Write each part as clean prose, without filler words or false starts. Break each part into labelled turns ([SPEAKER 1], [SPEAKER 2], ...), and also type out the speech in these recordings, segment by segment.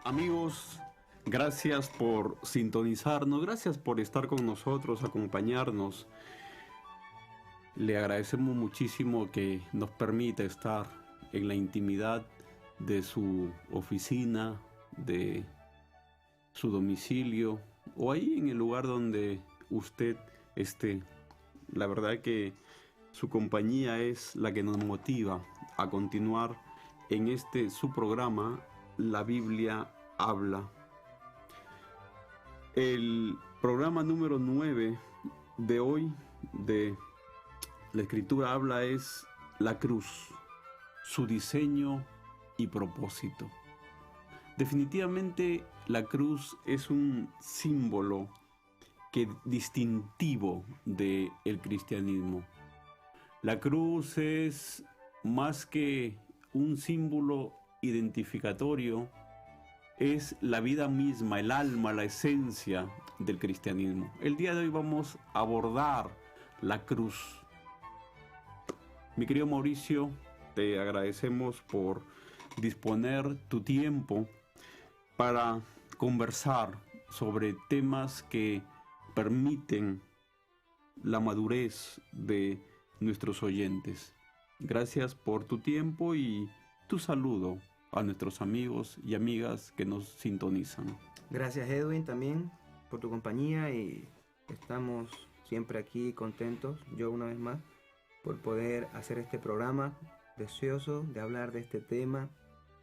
[SPEAKER 1] Amigos, gracias por sintonizarnos, gracias por estar con nosotros, acompañarnos. Le agradecemos muchísimo que nos permita estar en la intimidad de su oficina, de su domicilio o ahí en el lugar donde usted esté. La verdad que su compañía es la que nos motiva a continuar en su programa, La Biblia Habla. El programa número 9 de hoy de La Escritura Habla es la cruz, su diseño y propósito. Definitivamente la cruz es un símbolo distintivo del cristianismo. La cruz es más que un símbolo identificatorio, es la vida misma, el alma, la esencia del cristianismo. El día de hoy vamos a abordar la cruz. Mi querido Mauricio, te agradecemos por disponer tu tiempo para conversar sobre temas que permiten la madurez de nuestros oyentes. Gracias por tu tiempo y tu saludo a nuestros amigos y amigas que nos sintonizan.
[SPEAKER 2] Gracias, Edwin, también por tu compañía, y estamos siempre aquí contentos, yo una vez más, por poder hacer este programa, deseoso de hablar de este tema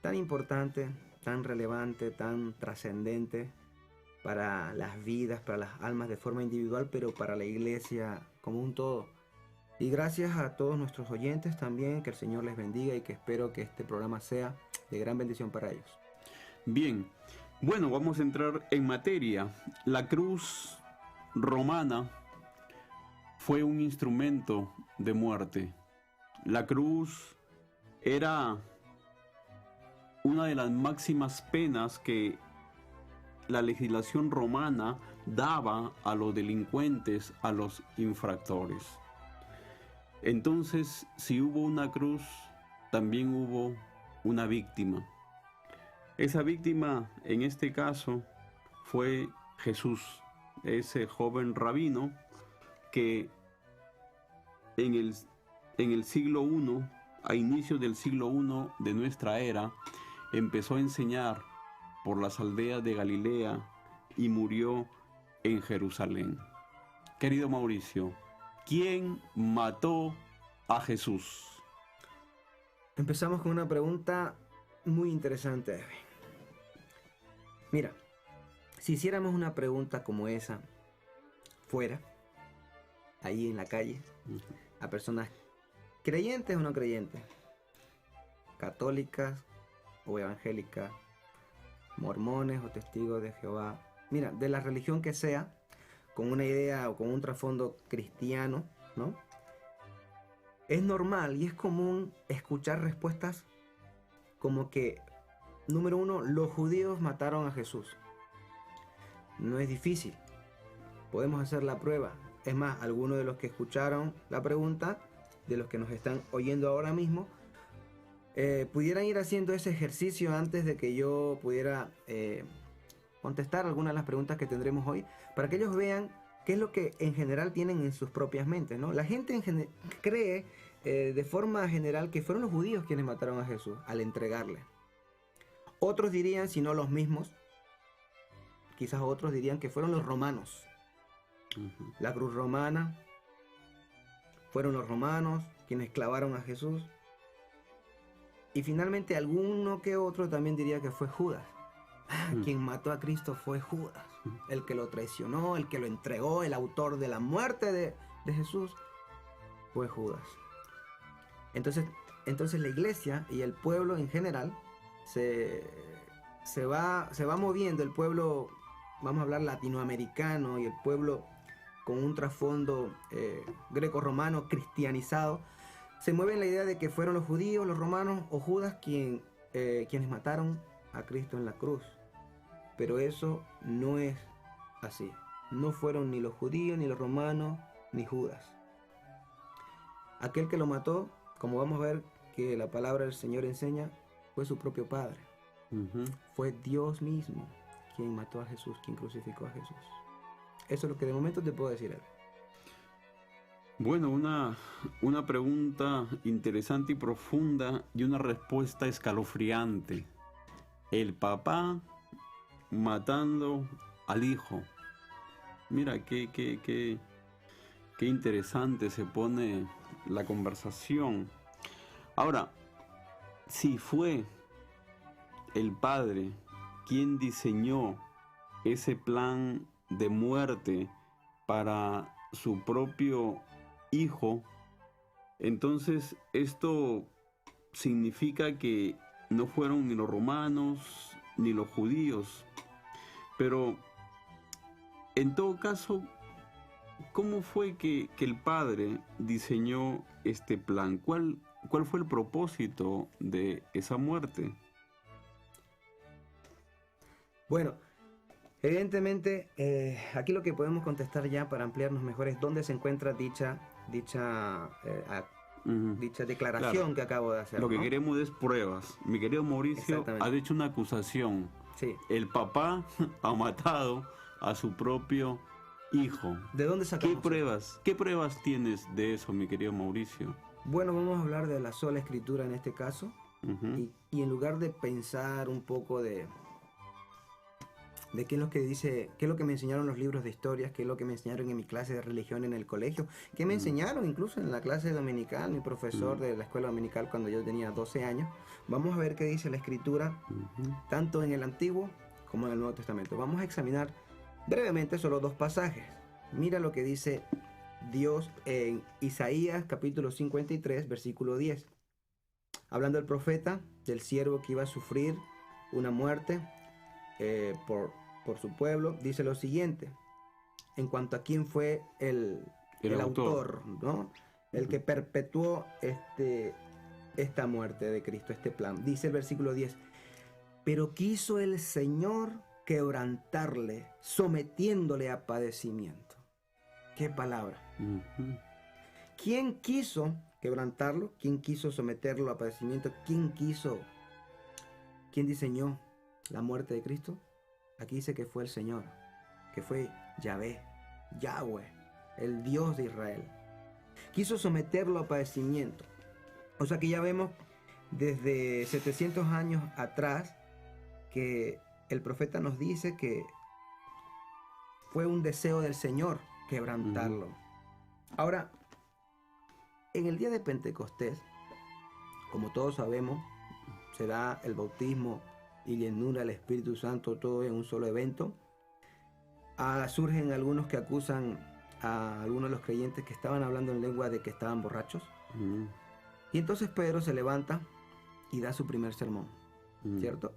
[SPEAKER 2] tan importante, tan relevante, tan trascendente para las vidas, para las almas de forma individual, pero para la iglesia como un todo. Y gracias a todos nuestros oyentes también, que el Señor les bendiga y que espero que este programa sea de gran bendición para ellos.
[SPEAKER 1] Bien, bueno, vamos a entrar en materia. La cruz romana fue un instrumento de muerte. La cruz era una de las máximas penas que la legislación romana daba a los delincuentes, a los infractores. Entonces, si hubo una cruz, también hubo una víctima. Esa víctima, en este caso, fue Jesús, ese joven rabino que en el siglo I, a inicios del siglo I de nuestra era, empezó a enseñar por las aldeas de Galilea y murió en Jerusalén. Querido Mauricio, ¿quién mató a Jesús?
[SPEAKER 2] Empezamos con una pregunta muy interesante. Mira, si hiciéramos una pregunta como esa fuera, ahí en la calle, a personas creyentes o no creyentes, católicas o evangélicas, mormones o testigos de Jehová, mira, de la religión que sea, con una idea o con un trasfondo cristiano, ¿no? Es normal y es común escuchar respuestas como que, número uno, los judíos mataron a Jesús. No es difícil, podemos hacer la prueba. Es más, algunos de los que escucharon la pregunta, de los que nos están oyendo ahora mismo, pudieran ir haciendo ese ejercicio antes de que yo pudiera contestar algunas de las preguntas que tendremos hoy, para que ellos vean qué es lo que en general tienen en sus propias mentes, ¿no? La gente cree de forma general que fueron los judíos quienes mataron a Jesús al entregarle. Otros dirían, si no los mismos, quizás otros dirían que fueron los romanos. La cruz romana, fueron los romanos quienes clavaron a Jesús. Y finalmente alguno que otro también diría que fue Judas. Quien mató a Cristo fue Judas, el que lo traicionó, el que lo entregó, el autor de la muerte de Jesús fue Judas. Entonces la iglesia y el pueblo en general se va moviendo. El pueblo, vamos a hablar latinoamericano, y el pueblo con un trasfondo greco-romano cristianizado, se mueve en la idea de que fueron los judíos, los romanos o Judas quienes mataron a Cristo en la cruz. Pero eso no es así. No fueron ni los judíos, ni los romanos, ni Judas. Aquel que lo mató, como vamos a ver que la palabra del Señor enseña, fue su propio padre.
[SPEAKER 1] Ujú.
[SPEAKER 2] Fue Dios mismo quien mató a Jesús, quien crucificó a Jesús. Eso es lo que de momento te puedo decir, Edwin.
[SPEAKER 1] Bueno, una pregunta interesante y profunda y una respuesta escalofriante. El papá matando al hijo. Mira, qué interesante se pone la conversación. Ahora, si fue el padre quien diseñó ese plan de muerte para su propio hijo, entonces esto significa que no fueron ni los romanos ni los judíos. Pero en todo caso, ¿cómo fue que el padre diseñó este plan? ¿Cuál fue el propósito de esa muerte?
[SPEAKER 2] Bueno, evidentemente, aquí lo que podemos contestar ya para ampliarnos mejor es dónde se encuentra dicha
[SPEAKER 1] Ujú.
[SPEAKER 2] declaración
[SPEAKER 1] Claro.
[SPEAKER 2] que acabo de hacer.
[SPEAKER 1] Lo que
[SPEAKER 2] ¿no?
[SPEAKER 1] queremos es pruebas. Mi querido Mauricio,
[SPEAKER 2] Exactamente.
[SPEAKER 1] ha hecho una acusación.
[SPEAKER 2] Sí.
[SPEAKER 1] El papá ha matado a su propio hijo.
[SPEAKER 2] ¿De dónde sacamos eso?
[SPEAKER 1] ¿Qué pruebas tienes de eso, mi querido Mauricio?
[SPEAKER 2] Bueno, vamos a hablar de la sola escritura en este caso.
[SPEAKER 1] Ujú.
[SPEAKER 2] Y en lugar de pensar un poco de qué es lo que dice, qué es lo que me enseñaron los libros de historias, qué es lo que me enseñaron en mi clase de religión en el colegio, qué me enseñaron incluso en la clase dominical, mi profesor de la escuela dominical cuando yo tenía 12 años, vamos a ver qué dice la escritura, tanto en el Antiguo como en el Nuevo Testamento. Vamos a examinar brevemente solo dos pasajes. Mira lo que dice Dios en Isaías capítulo 53, versículo 10. Hablando del profeta, del siervo que iba a sufrir una muerte por su pueblo, dice lo siguiente, en cuanto a quién fue el autor, ¿no? El que perpetuó esta muerte de Cristo, este plan. Dice el versículo 10, pero quiso el Señor quebrantarle, sometiéndole a padecimiento. ¿Qué palabra?
[SPEAKER 1] Ujú.
[SPEAKER 2] ¿Quién quiso quebrantarlo? ¿Quién quiso someterlo a padecimiento? ¿Quién diseñó la muerte de Cristo? Aquí dice que fue el Señor, que fue Yahvé, Yahweh, el Dios de Israel. Quiso someterlo a padecimiento. O sea que ya vemos desde 700 años atrás que el profeta nos dice que fue un deseo del Señor quebrantarlo. Ahora, en el día de Pentecostés, como todos sabemos, se da el bautismo y llenura del Espíritu Santo, todo en un solo evento. Surgen algunos que acusan a algunos de los creyentes que estaban hablando en lengua de que estaban borrachos. Y entonces Pedro se levanta y da su primer sermón, ¿cierto?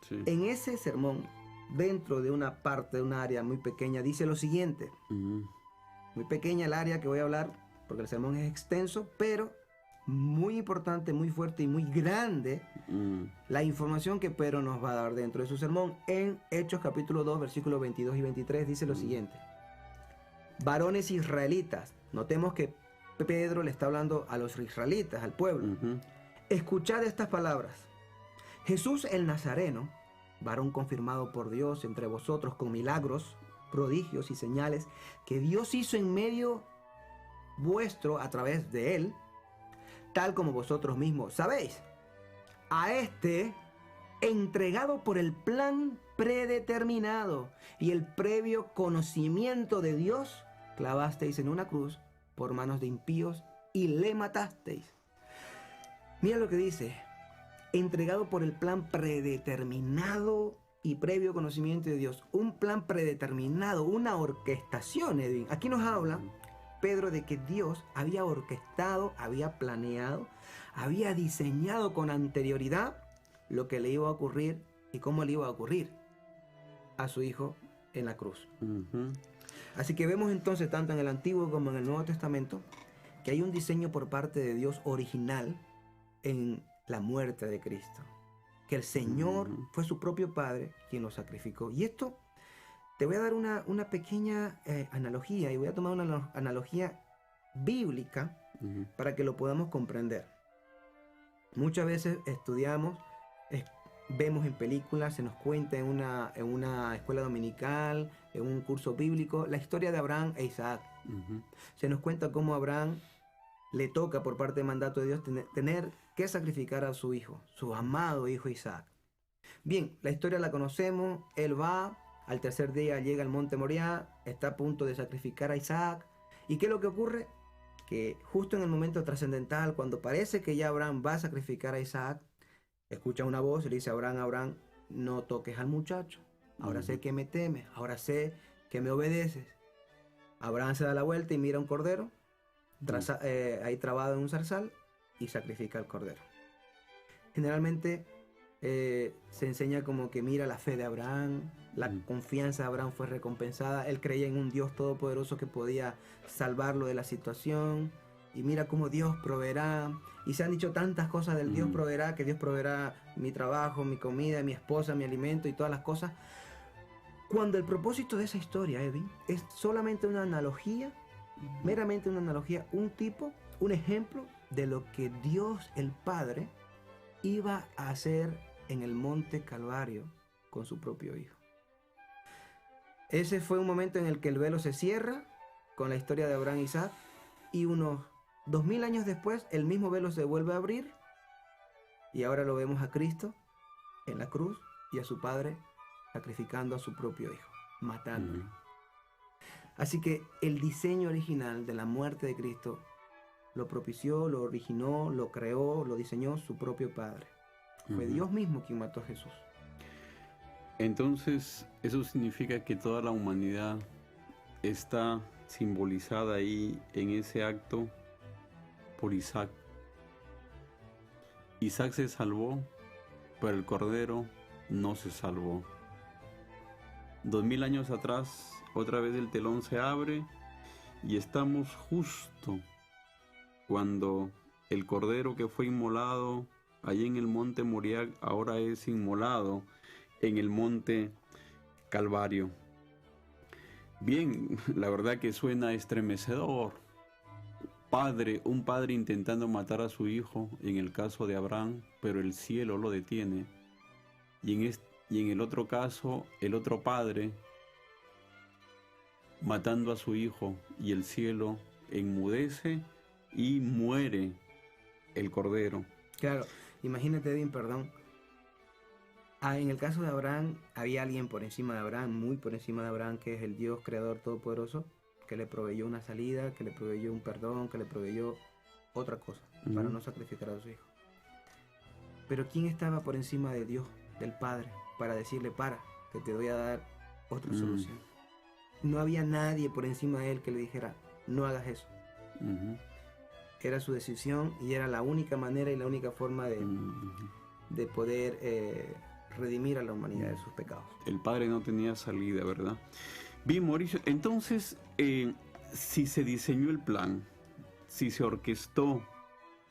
[SPEAKER 1] Sí.
[SPEAKER 2] En ese sermón, dentro de una parte, de un área muy pequeña, dice lo siguiente. Muy pequeña el área que voy a hablar, porque el sermón es extenso, pero muy importante, muy fuerte y muy grande la información que Pedro nos va a dar dentro de su sermón. En Hechos capítulo 2, versículos 22 y 23 dice lo siguiente. Varones israelitas, notemos que Pedro le está hablando a los israelitas, al pueblo. Escuchad estas palabras. Jesús el Nazareno, varón confirmado por Dios entre vosotros con milagros, prodigios y señales que Dios hizo en medio vuestro a través de él, tal como vosotros mismos sabéis. A este, entregado por el plan predeterminado y el previo conocimiento de Dios, clavasteis en una cruz por manos de impíos y le matasteis. Mira lo que dice, entregado por el plan predeterminado y previo conocimiento de Dios. Un plan predeterminado, una orquestación, Edwin. Aquí nos habla Pedro de que Dios había orquestado, había planeado, había diseñado con anterioridad lo que le iba a ocurrir y cómo le iba a ocurrir a su hijo en la cruz. Así que vemos entonces tanto en el Antiguo como en el Nuevo Testamento que hay un diseño por parte de Dios original en la muerte de Cristo. Que el Señor fue su propio Padre quien lo sacrificó. Y esto te voy a dar una pequeña analogía, y voy a tomar una analogía bíblica para que lo podamos comprender. Muchas veces estudiamos vemos en películas, se nos cuenta en una escuela dominical, en un curso bíblico, la historia de Abraham e Isaac. Se nos cuenta cómo a Abraham le toca por parte del mandato de Dios tener que sacrificar a su hijo, su amado hijo Isaac. Bien, la historia la conocemos, él va, al tercer día llega al monte Moriah, está a punto de sacrificar a Isaac. ¿Y qué es lo que ocurre? Que justo en el momento trascendental, cuando parece que ya Abraham va a sacrificar a Isaac, escucha una voz y le dice a Abraham, Abraham, no toques al muchacho. Ahora sé que me temes, ahora sé que me obedeces. Abraham se da la vuelta y mira un cordero, ahí trabado en un zarzal, y sacrifica al cordero. Generalmente se enseña como que mira la fe de Abraham, la confianza de Abraham fue recompensada, él creía en un Dios todopoderoso que podía salvarlo de la situación, y mira cómo Dios proveerá, y se han dicho tantas cosas del Dios proveerá, que Dios proveerá mi trabajo, mi comida, mi esposa, mi alimento y todas las cosas, cuando el propósito de esa historia, Edwin, es solamente una analogía, meramente una analogía, un ejemplo de lo que Dios el Padre iba a hacer en el monte Calvario con su propio hijo. Ese fue un momento en el que el velo se cierra con la historia de Abraham e Isaac, y unos 2000 años después el mismo velo se vuelve a abrir, y ahora lo vemos a Cristo en la cruz y a su Padre sacrificando a su propio hijo, matándolo. Así que el diseño original de la muerte de Cristo lo propició, lo originó, lo creó, lo diseñó su propio Padre. Fue Dios mismo quien mató a Jesús.
[SPEAKER 1] Entonces, eso significa que toda la humanidad está simbolizada ahí en ese acto por Isaac. Isaac se salvó, pero el Cordero no se salvó. 2000 años atrás, otra vez el telón se abre y estamos justo cuando el Cordero que fue inmolado allí en el monte Moriah ahora es inmolado en el monte Calvario. Bien, la verdad que suena estremecedor. Un padre intentando matar a su hijo, en el caso de Abraham, pero el cielo lo detiene. Y en el otro caso, el otro padre matando a su hijo, y el cielo enmudece y muere el Cordero.
[SPEAKER 2] Claro, imagínate, Edwin, perdón. En el caso de Abraham, había alguien por encima de Abraham, muy por encima de Abraham, que es el Dios creador todopoderoso, que le proveyó una salida, que le proveyó un perdón, que le proveyó otra cosa, para no sacrificar a su hijo. Pero ¿quién estaba por encima de Dios, del Padre, para decirle, que te voy a dar otra solución? No había nadie por encima de él que le dijera, no hagas eso. Era su decisión y era la única manera y la única forma de poder redimir a la humanidad de sus pecados.
[SPEAKER 1] El Padre no tenía salida, ¿verdad? Bien, Mauricio, entonces, si se diseñó el plan, si se orquestó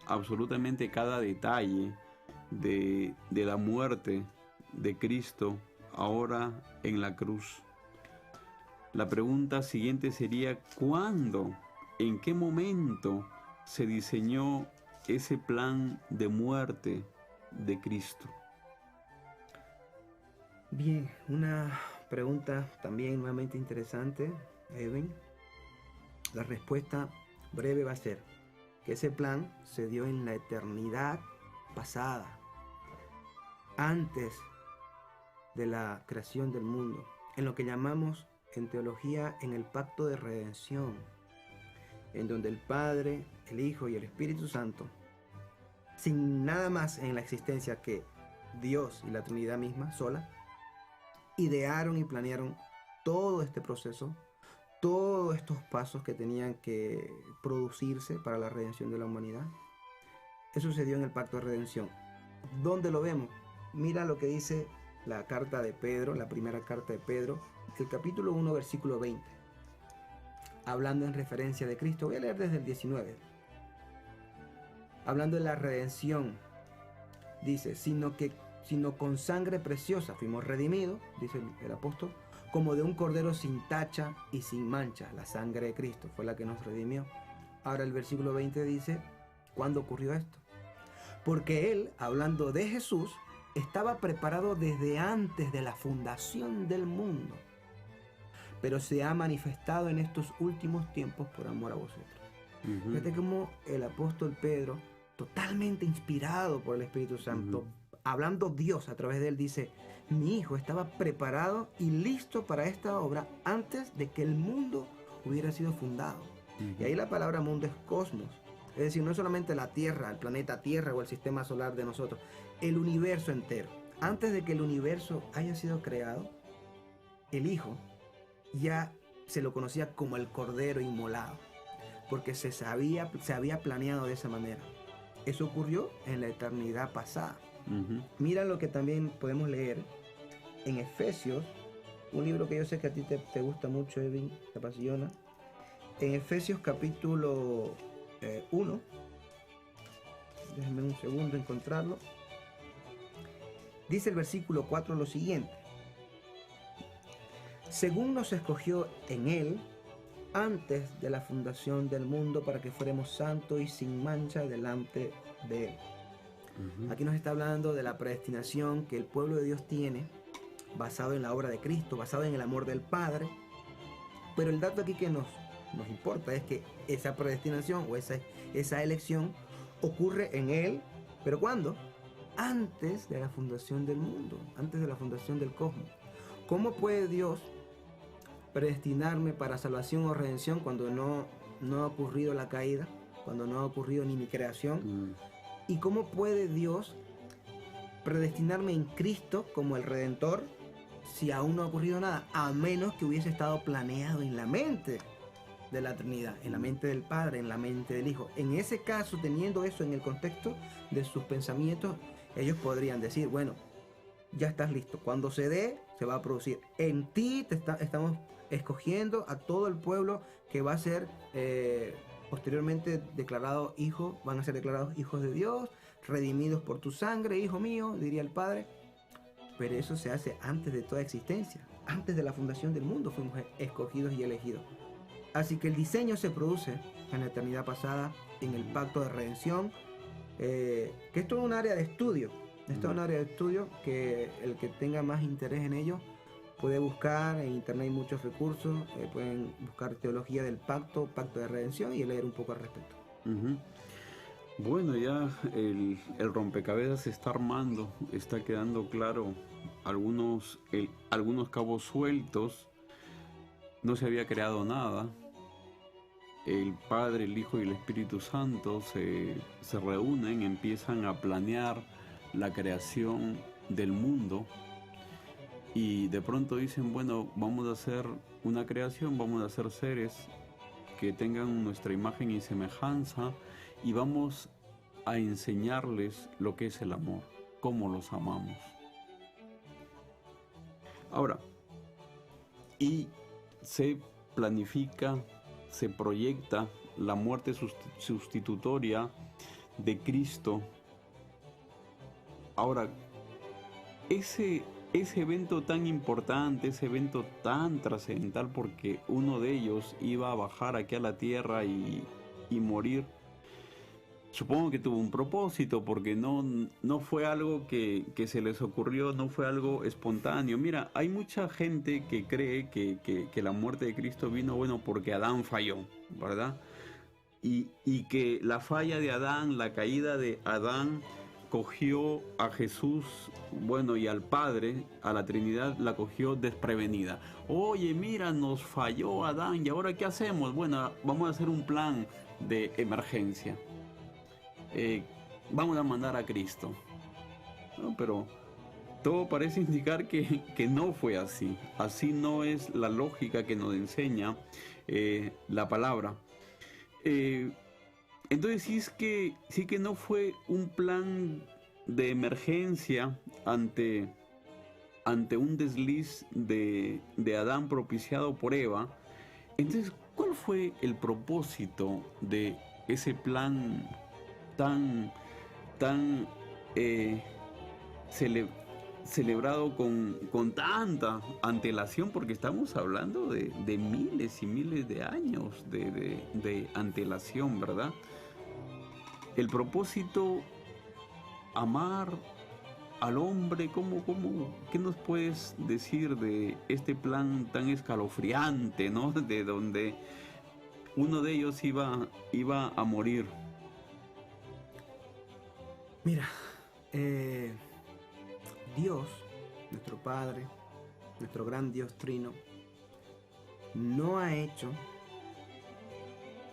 [SPEAKER 1] absolutamente cada detalle de la muerte de Cristo ahora en la cruz, la pregunta siguiente sería, ¿cuándo? ¿En qué momento se diseñó ese plan de muerte de Cristo?
[SPEAKER 2] Bien, una pregunta también nuevamente interesante, Edwin. La respuesta breve va a ser que ese plan se dio en la eternidad pasada, antes de la creación del mundo, en lo que llamamos en teología en el pacto de redención, en donde el Padre, el Hijo y el Espíritu Santo, sin nada más en la existencia que Dios y la Trinidad misma sola, idearon y planearon todo este proceso, todos estos pasos que tenían que producirse para la redención de la humanidad. Eso sucedió en el pacto de redención. ¿Dónde lo vemos? Mira lo que dice la carta de Pedro, la primera carta de Pedro, el capítulo 1, versículo 20. Hablando en referencia de Cristo, voy a leer desde el 19. Hablando de la redención, dice, sino con sangre preciosa fuimos redimidos, dice el apóstol, como de un cordero sin tacha y sin mancha. La sangre de Cristo fue la que nos redimió. Ahora el versículo 20 dice, ¿cuándo ocurrió esto? Porque él, hablando de Jesús, estaba preparado desde antes de la fundación del mundo, pero se ha manifestado en estos últimos tiempos por amor a vosotros. Fíjate cómo el apóstol Pedro, totalmente inspirado por el Espíritu Santo, hablando Dios a través de él, dice: mi hijo estaba preparado y listo para esta obra antes de que el mundo hubiera sido fundado. Y ahí la palabra mundo es cosmos. Es decir, no es solamente la Tierra, el planeta Tierra o el sistema solar de nosotros, el universo entero. Antes de que el universo haya sido creado, el Hijo ya se lo conocía como el Cordero Inmolado, porque se había planeado de esa manera. Eso ocurrió en la eternidad pasada. Mira lo que también podemos leer en Efesios, un libro que yo sé que a ti te gusta mucho, Edwin, te apasiona. En Efesios capítulo 1, déjenme un segundo encontrarlo. Dice el versículo 4 lo siguiente: según nos escogió en él antes de la fundación del mundo para que fuéramos santos y sin mancha delante de él. Aquí nos está hablando de la predestinación que el pueblo de Dios tiene, basado en la obra de Cristo, basado en el amor del Padre. Pero el dato aquí que nos importa es que esa predestinación o esa elección ocurre en él. ¿Pero cuándo? Antes de la fundación del mundo, antes de la fundación del cosmos. ¿Cómo puede Dios predestinarme para salvación o redención cuando no ha ocurrido la caída, cuando no ha ocurrido ni mi creación? ¿Y cómo puede Dios predestinarme en Cristo como el Redentor si aún no ha ocurrido nada? A menos que hubiese estado planeado en la mente de la Trinidad, en la mente del Padre, en la mente del Hijo. En ese caso, teniendo eso en el contexto de sus pensamientos, ellos podrían decir: bueno, ya estás listo, cuando se dé, se va a producir. En ti estamos escogiendo a todo el pueblo que va a ser posteriormente declarado hijo, van a ser declarados hijos de Dios, redimidos por tu sangre, hijo mío, diría el Padre. Pero eso se hace antes de toda existencia, antes de la fundación del mundo fuimos escogidos y elegidos. Así que el diseño se produce en la eternidad pasada, en el pacto de redención, que es todo un área de estudio. Es todo un área de estudio que el que tenga más interés en ello puede buscar. En internet hay muchos recursos, pueden buscar teología del pacto de redención y leer un poco al respecto.
[SPEAKER 1] Bueno, ya el rompecabezas se está armando, está quedando claro algunos cabos sueltos. No se había creado nada. El Padre, el Hijo y el Espíritu Santo se reúnen, empiezan a planear la creación del mundo y de pronto dicen: bueno, vamos a hacer una creación, vamos a hacer seres que tengan nuestra imagen y semejanza y vamos a enseñarles lo que es el amor, cómo los amamos. Ahora, y se planifica, se proyecta la muerte sustitutoria de Cristo. Ahora, ese evento tan importante, ese evento tan trascendental, porque uno de ellos iba a bajar aquí a la tierra y morir, supongo que tuvo un propósito, porque no fue algo que se les ocurrió, no fue algo espontáneo. Mira, hay mucha gente que cree que la muerte de Cristo vino, bueno, porque Adán falló, ¿verdad? Y que la falla de Adán, la caída de Adán, cogió a Jesús, bueno, y al Padre, a la Trinidad, la cogió desprevenida. Oye, mira, nos falló Adán, ¿y ahora qué hacemos? Bueno, vamos a hacer un plan de emergencia. Vamos a mandar a Cristo. No, pero todo parece indicar que no fue así. Así no es la lógica que nos enseña la palabra. Entonces sí que no fue un plan de emergencia ante un desliz de Adán propiciado por Eva. Entonces, ¿cuál fue el propósito de ese plan tan celebrado con tanta antelación? Porque estamos hablando de miles y miles de años de antelación, ¿verdad? El propósito: amar al hombre, ¿qué nos puedes decir de este plan tan escalofriante, ¿no? De donde uno de ellos iba a morir.
[SPEAKER 2] Mira, Dios, nuestro Padre, nuestro gran Dios trino, no ha hecho,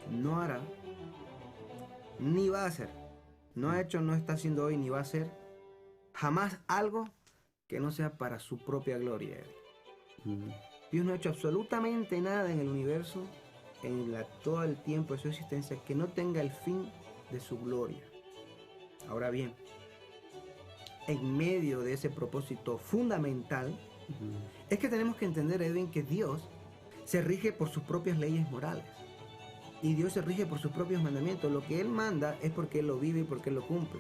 [SPEAKER 2] no hará, ni va a hacer. No ha hecho, no está haciendo hoy, ni va a hacer jamás algo que no sea para su propia gloria. Dios no ha hecho absolutamente nada en el universo, en todo el tiempo de su existencia, que no tenga el fin de su gloria. Ahora bien, en medio de ese propósito fundamental, es que tenemos que entender, Edwin, que Dios se rige por sus propias leyes morales. Y Dios se rige por sus propios mandamientos. Lo que Él manda es porque Él lo vive y porque Él lo cumple.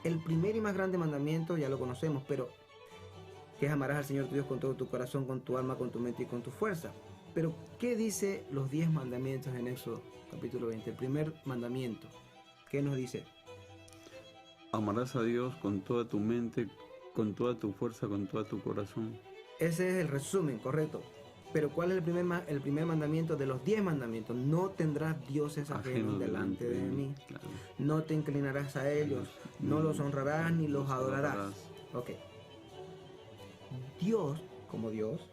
[SPEAKER 2] El primer y más grande mandamiento ya lo conocemos, pero que es amarás al Señor tu Dios con todo tu corazón, con tu alma, con tu mente y con tu fuerza. Pero, ¿qué dice los 10 mandamientos en Éxodo capítulo 20? El primer mandamiento, ¿qué nos dice?
[SPEAKER 1] Amarás a Dios con toda tu mente, con toda tu fuerza, con todo tu corazón.
[SPEAKER 2] Ese es el resumen, correcto. Pero ¿cuál es el primer mandamiento de los 10 mandamientos? No tendrás dioses ajenos delante de mí. Claro. No te inclinarás a ellos, no los honrarás ni los adorarás. Ok. Dios, como Dios,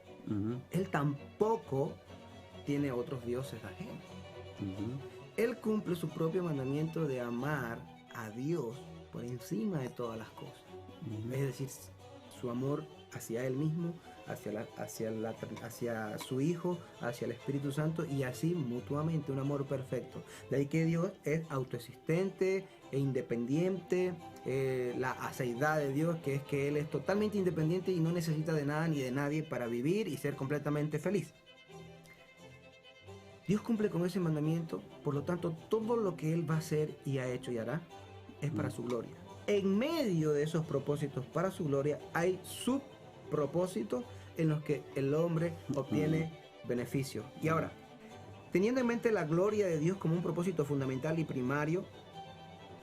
[SPEAKER 2] Él tampoco tiene otros dioses ajenos. Él cumple su propio mandamiento de amar a Dios por encima de todas las cosas. Es decir, su amor hacia Él mismo, hacia su Hijo, hacia el Espíritu Santo, y así mutuamente, un amor perfecto. De ahí que Dios es autoexistente e independiente, la aseidad de Dios, que es que Él es totalmente independiente y no necesita de nada ni de nadie para vivir y ser completamente feliz. Dios cumple con ese mandamiento, por lo tanto, todo lo que Él va a hacer y ha hecho y hará es para su gloria. En medio de esos propósitos para su gloria hay subpropósitos en los que el hombre obtiene beneficio. Y ahora, teniendo en mente la gloria de Dios como un propósito fundamental y primario,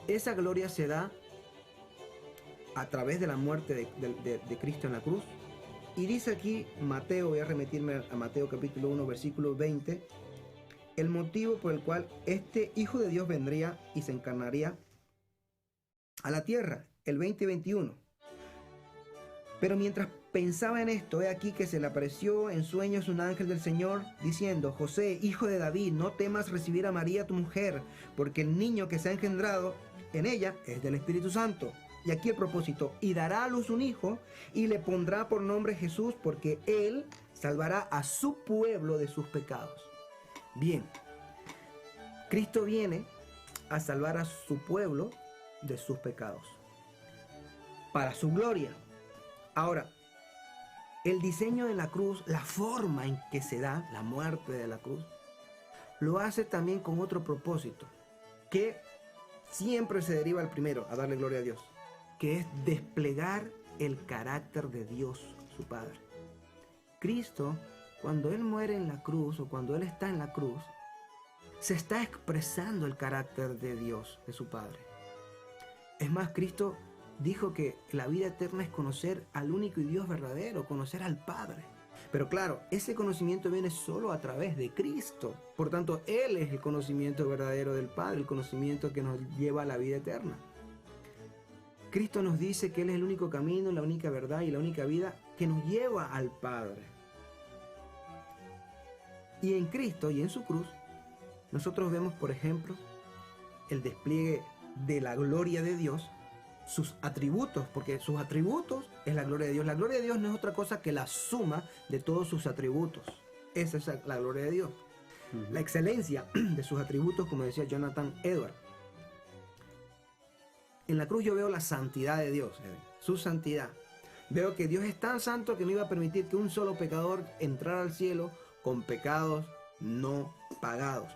[SPEAKER 2] esa gloria se da a través de la muerte de Cristo en la cruz. Y dice aquí Mateo, voy a remitirme a Mateo capítulo 1, versículo 20, el motivo por el cual este Hijo de Dios vendría y se encarnaría a la tierra, el 20-21. Pero mientras pensaba en esto, he aquí que se le apareció en sueños un ángel del Señor, diciendo: José, hijo de David, no temas recibir a María tu mujer, porque el niño que se ha engendrado en ella es del Espíritu Santo. Y aquí el propósito: y dará a luz un hijo, y le pondrá por nombre Jesús, porque él salvará a su pueblo de sus pecados. Bien, Cristo viene a salvar a su pueblo de sus pecados, para su gloria. Ahora, el diseño de la cruz, la forma en que se da la muerte de la cruz, lo hace también con otro propósito, que siempre se deriva al primero, a darle gloria a Dios, que es desplegar el carácter de Dios, su Padre. Cristo, cuando Él muere en la cruz, o cuando Él está en la cruz, se está expresando el carácter de Dios, de su Padre. Es más, Cristo dijo que la vida eterna es conocer al único y Dios verdadero, conocer al Padre. Pero claro, ese conocimiento viene solo a través de Cristo. Por tanto, Él es el conocimiento verdadero del Padre, el conocimiento que nos lleva a la vida eterna. Cristo nos dice que Él es el único camino, la única verdad y la única vida que nos lleva al Padre. Y en Cristo y en su cruz, nosotros vemos, por ejemplo, el despliegue de la gloria de Dios, sus atributos, porque sus atributos es la gloria de Dios. La gloria de Dios no es otra cosa que la suma de todos sus atributos. Esa es la gloria de Dios. La excelencia de sus atributos, como decía Jonathan Edwards. En la cruz yo veo la santidad de Dios, su santidad. Veo que Dios es tan santo que no iba a permitir que un solo pecador entrara al cielo con pecados no pagados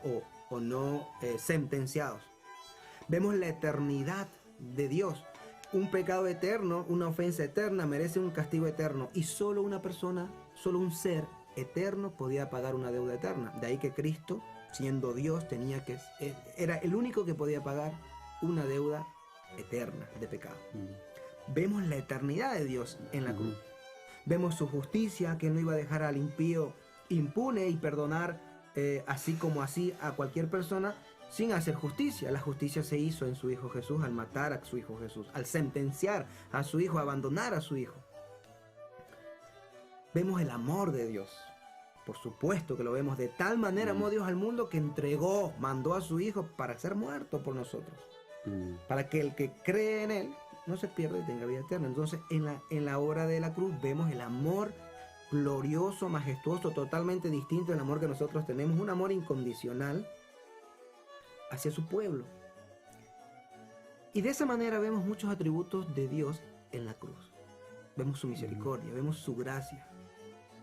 [SPEAKER 2] o no sentenciados. Vemos la eternidad de Dios. Un pecado eterno, una ofensa eterna merece un castigo eterno, y solo una persona, solo un ser eterno podía pagar una deuda eterna. De ahí que Cristo, siendo Dios, era el único que podía pagar una deuda eterna de pecado. vemos la eternidad de Dios en la cruz. Vemos su justicia, que Él no iba a dejar al impío impune y perdonar así como así a cualquier persona sin hacer justicia. La justicia se hizo en su Hijo Jesús al matar a su Hijo Jesús, al sentenciar a su Hijo, a abandonar a su Hijo. Vemos el amor de Dios. Por supuesto que lo vemos. De tal manera amó Dios al mundo que mandó a su Hijo para ser muerto por nosotros. Para que el que cree en Él no se pierda y tenga vida eterna. Entonces, en la obra de la cruz vemos el amor glorioso, majestuoso, totalmente distinto del amor que nosotros tenemos. Un amor incondicional hacia su pueblo. Y de esa manera vemos muchos atributos de Dios en la cruz. Vemos su misericordia, vemos su gracia,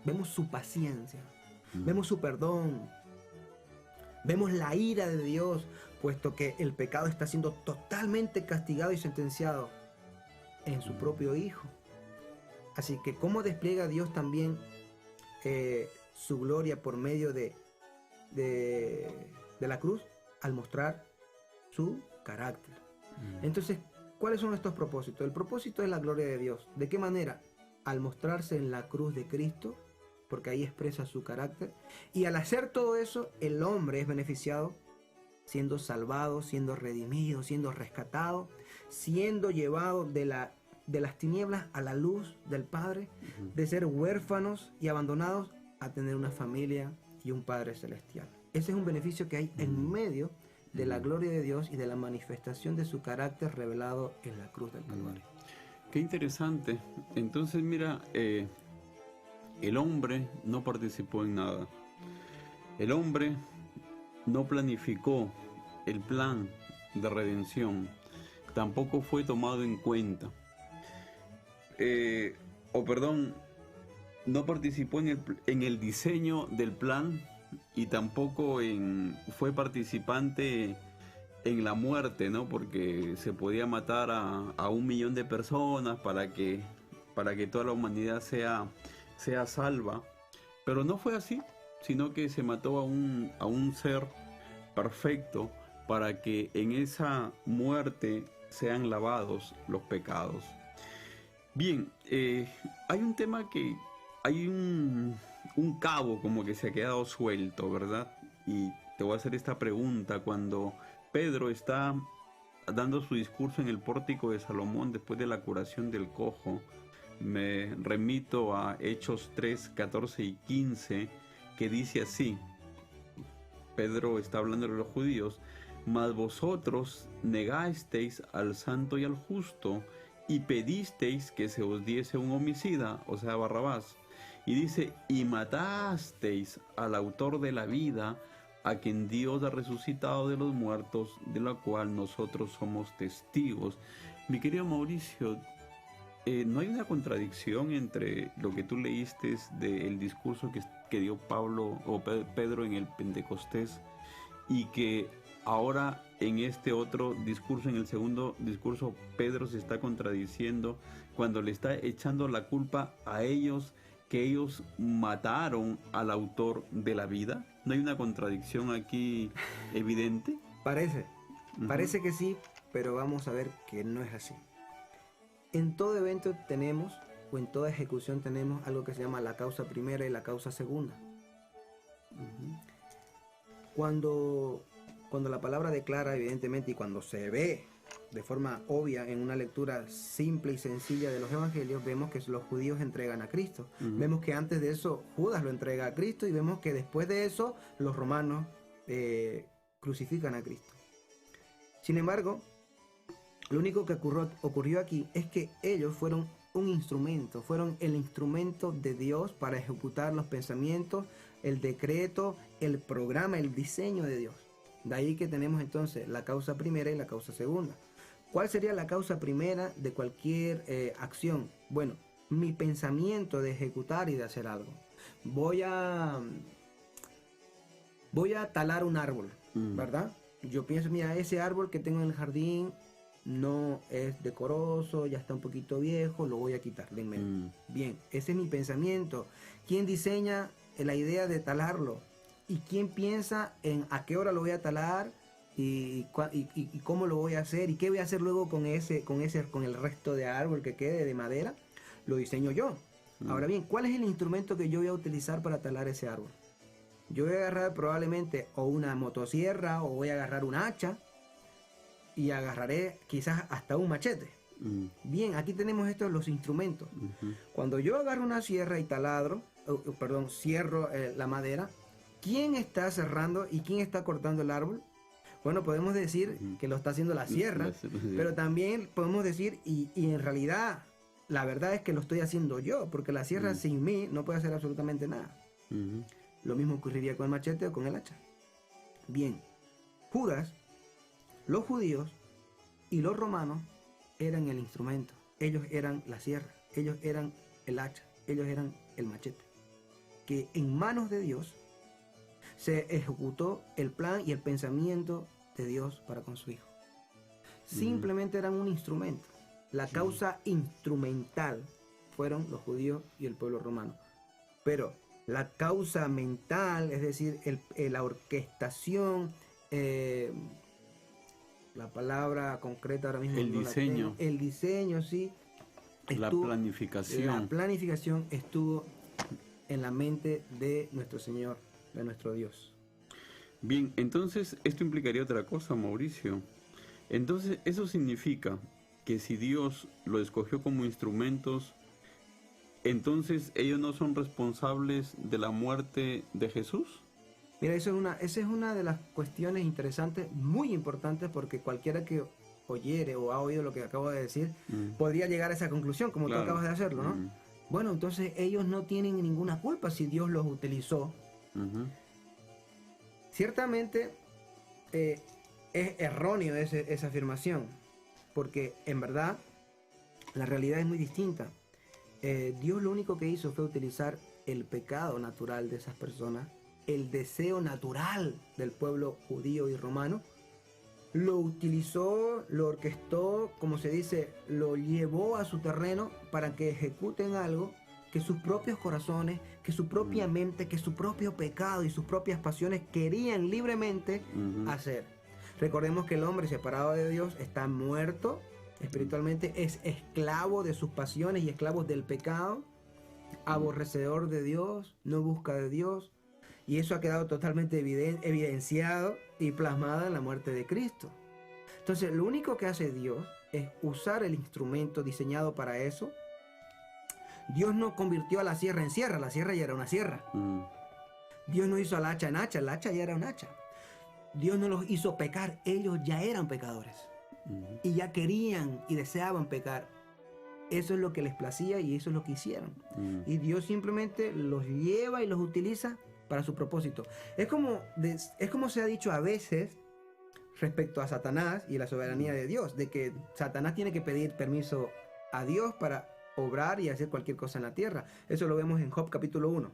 [SPEAKER 2] vemos su paciencia, vemos su perdón, vemos la ira de Dios, puesto que el pecado está siendo totalmente castigado y sentenciado en su propio Hijo. Así que cómo despliega Dios también su gloria por medio de la cruz, al mostrar su carácter. Entonces, ¿cuáles son estos propósitos? El propósito es la gloria de Dios. ¿De qué manera? Al mostrarse en la cruz de Cristo, porque ahí expresa su carácter. Y al hacer todo eso, el hombre es beneficiado, siendo salvado, siendo redimido, siendo rescatado, siendo llevado de las tinieblas a la luz del Padre, de ser huérfanos y abandonados a tener una familia y un Padre celestial. Ese es un beneficio que hay en medio de la gloria de Dios y de la manifestación de su carácter revelado en la cruz del Calvario.
[SPEAKER 1] Qué interesante. Entonces, mira, el hombre no participó en nada. El hombre no planificó el plan de redención. Tampoco fue tomado en cuenta. No participó en el diseño del plan y tampoco fue participante en la muerte, ¿no? Porque se podía matar a 1 millón de personas para que toda la humanidad sea salva. Pero no fue así, sino que se mató a un ser perfecto para que en esa muerte sean lavados los pecados. Bien, hay un tema que hay un cabo como que se ha quedado suelto, ¿verdad? Y te voy a hacer esta pregunta. Cuando Pedro está dando su discurso en el pórtico de Salomón después de la curación del cojo, me remito a Hechos 3, 14 y 15, que dice así. Pedro está hablando de los judíos: mas vosotros negasteis al santo y al justo, y pedisteis que se os diese un homicida, o sea, Barrabás. Y dice: y matasteis al autor de la vida, a quien Dios ha resucitado de los muertos, de la cual nosotros somos testigos. Mi querido Mauricio, ¿no hay una contradicción entre lo que tú leíste del discurso que dio Pedro en el Pentecostés, y que ahora en este otro discurso, en el segundo discurso, Pedro se está contradiciendo cuando le está echando la culpa a ellos, que ellos mataron al autor de la vida? ¿No hay una contradicción aquí evidente?
[SPEAKER 2] Parece que sí, pero vamos a ver que no es así. En todo evento tenemos, o en toda ejecución tenemos, algo que se llama la causa primera y la causa segunda. Cuando la palabra declara, evidentemente, y cuando se ve de forma obvia en una lectura simple y sencilla de los evangelios, vemos que los judíos entregan a Cristo. Vemos que antes de eso Judas lo entrega a Cristo, y vemos que después de eso los romanos crucifican a Cristo. Sin embargo, lo único que ocurrió aquí es que ellos fueron fueron el instrumento de Dios para ejecutar los pensamientos, el decreto, el programa, el diseño de Dios. De ahí que tenemos entonces la causa primera y la causa segunda. ¿Cuál sería la causa primera de cualquier acción? Bueno, mi pensamiento de ejecutar y de hacer algo. Voy a talar un árbol, ¿verdad? Yo pienso, mira, ese árbol que tengo en el jardín no es decoroso, ya está un poquito viejo, lo voy a quitar de en medio. Bien, ese es mi pensamiento. ¿Quién diseña la idea de talarlo? ¿Y quién piensa en a qué hora lo voy a talar? y cómo lo voy a hacer y qué voy a hacer luego con el resto de árbol que quede de madera, lo diseño yo. Ahora bien, ¿cuál es el instrumento que yo voy a utilizar para talar ese árbol? Yo voy a agarrar probablemente o una motosierra o voy a agarrar un hacha y agarraré quizás hasta un machete. Bien, aquí tenemos estos los instrumentos. Cuando yo agarro una sierra y cierro la madera, ¿quién está cerrando y quién está cortando el árbol? Bueno, podemos decir que lo está haciendo la sierra, pero también podemos decir, y en realidad la verdad es que lo estoy haciendo yo, porque la sierra sin mí no puede hacer absolutamente nada. Lo mismo ocurriría con el machete o con el hacha. Bien, Judas, los judíos y los romanos eran el instrumento. Ellos eran la sierra, ellos eran el hacha, ellos eran el machete. Que en manos de Dios se ejecutó el plan y el pensamiento de Dios para con su Hijo. Simplemente eran un instrumento. La causa instrumental fueron los judíos y el pueblo romano. Pero la causa mental, es decir, la orquestación, la palabra concreta ahora mismo.
[SPEAKER 1] El diseño.
[SPEAKER 2] El diseño, sí.
[SPEAKER 1] La planificación.
[SPEAKER 2] La planificación estuvo en la mente de nuestro Señor, de nuestro Dios.
[SPEAKER 1] Bien, entonces esto implicaría otra cosa, Mauricio. Entonces eso significa que si Dios lo escogió como instrumentos, entonces ellos no son responsables de la muerte de Jesús.
[SPEAKER 2] Mira, esa es una de las cuestiones interesantes, muy importantes, porque cualquiera que oyere o ha oído lo que acabo de decir, podría llegar a esa conclusión, como tú acabas de hacerlo, ¿no? Bueno, entonces ellos no tienen ninguna culpa si Dios los utilizó. Ciertamente es erróneo esa afirmación, porque en verdad la realidad es muy distinta. Dios lo único que hizo fue utilizar el pecado natural de esas personas, el deseo natural del pueblo judío y romano, lo utilizó, lo orquestó, como se dice, lo llevó a su terreno para que ejecuten algo que sus propios corazones, que su propia mente, que su propio pecado y sus propias pasiones querían libremente hacer. Recordemos que el hombre separado de Dios está muerto espiritualmente, es esclavo de sus pasiones y esclavo del pecado, aborrecedor de Dios, no busca de Dios, y eso ha quedado totalmente evidenciado y plasmado en la muerte de Cristo. Entonces, lo único que hace Dios es usar el instrumento diseñado para eso. Dios no convirtió a la sierra en sierra, la sierra ya era una sierra. Dios no hizo al hacha en hacha, el hacha ya era un hacha. Dios no los hizo pecar, ellos ya eran pecadores. Y ya querían y deseaban pecar. Eso es lo que les placía y eso es lo que hicieron. Y Dios simplemente los lleva y los utiliza para su propósito. Es como se ha dicho a veces respecto a Satanás y la soberanía de Dios, de que Satanás tiene que pedir permiso a Dios para obrar y hacer cualquier cosa en la tierra. Eso lo vemos en Job capítulo 1,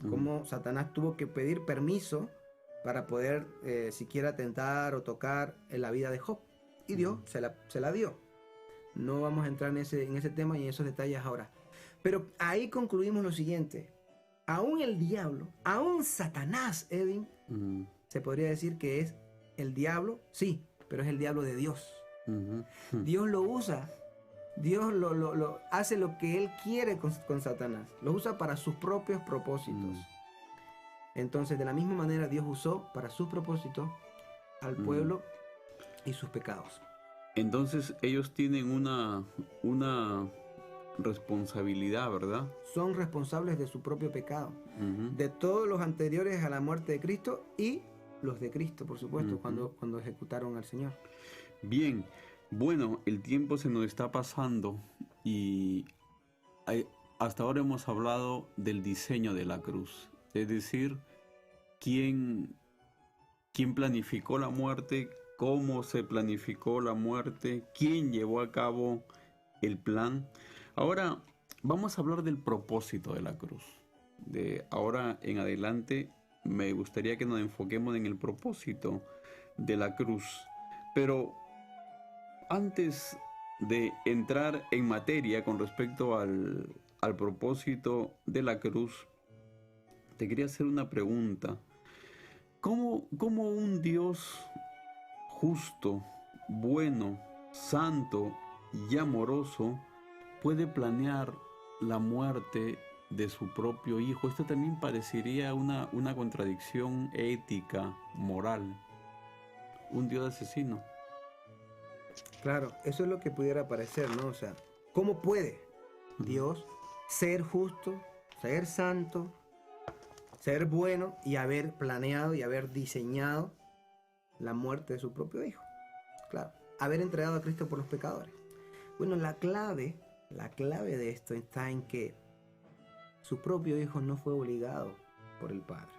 [SPEAKER 2] como Satanás tuvo que pedir permiso para poder siquiera tentar o tocar en la vida de Job. Y Dios se la dio. No vamos a entrar en ese tema y en esos detalles ahora. Pero ahí concluimos lo siguiente. Aún el diablo, aún Satanás, Edwin, se podría decir que es el diablo, sí, pero es el diablo de Dios. Dios lo usa. Dios lo hace lo que Él quiere con Satanás. Lo usa para sus propios propósitos. Entonces, de la misma manera, Dios usó para sus propósitos al pueblo y sus pecados.
[SPEAKER 1] Entonces, ellos tienen una responsabilidad, ¿verdad?
[SPEAKER 2] Son responsables de su propio pecado. De todos los anteriores a la muerte de Cristo y los de Cristo, por supuesto, cuando ejecutaron al Señor.
[SPEAKER 1] Bien, bueno, el tiempo se nos está pasando y hasta ahora hemos hablado del diseño de la cruz. Es decir, quién planificó la muerte, cómo se planificó la muerte, quién llevó a cabo el plan. Ahora vamos a hablar del propósito de la cruz. De ahora en adelante me gustaría que nos enfoquemos en el propósito de la cruz. Pero antes de entrar en materia con respecto al propósito de la cruz, te quería hacer una pregunta. ¿Cómo un Dios justo, bueno, santo y amoroso, puede planear la muerte de su propio hijo? Esto también parecería una contradicción ética, moral. Un Dios asesino.
[SPEAKER 2] Claro, eso es lo que pudiera parecer, ¿no? O sea, ¿cómo puede Dios ser justo, ser santo, ser bueno y haber planeado y haber diseñado la muerte de su propio hijo? Claro, haber entregado a Cristo por los pecadores. Bueno, la clave de esto está en que su propio hijo no fue obligado por el Padre.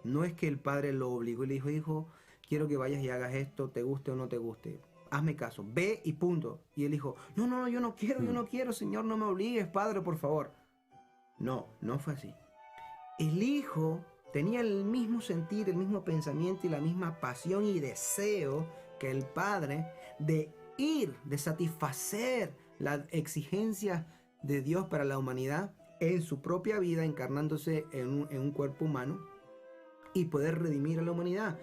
[SPEAKER 2] No es que el Padre lo obligó y le dijo, hijo, quiero que vayas y hagas esto, te guste o no te guste. Hazme caso, ve y punto. Y él dijo, no, yo no quiero, Señor, no me obligues, Padre, por favor. No fue así. El hijo tenía el mismo sentir, el mismo pensamiento y la misma pasión y deseo que el Padre de ir, de satisfacer las exigencias de Dios para la humanidad en su propia vida, encarnándose en un cuerpo humano y poder redimir a la humanidad.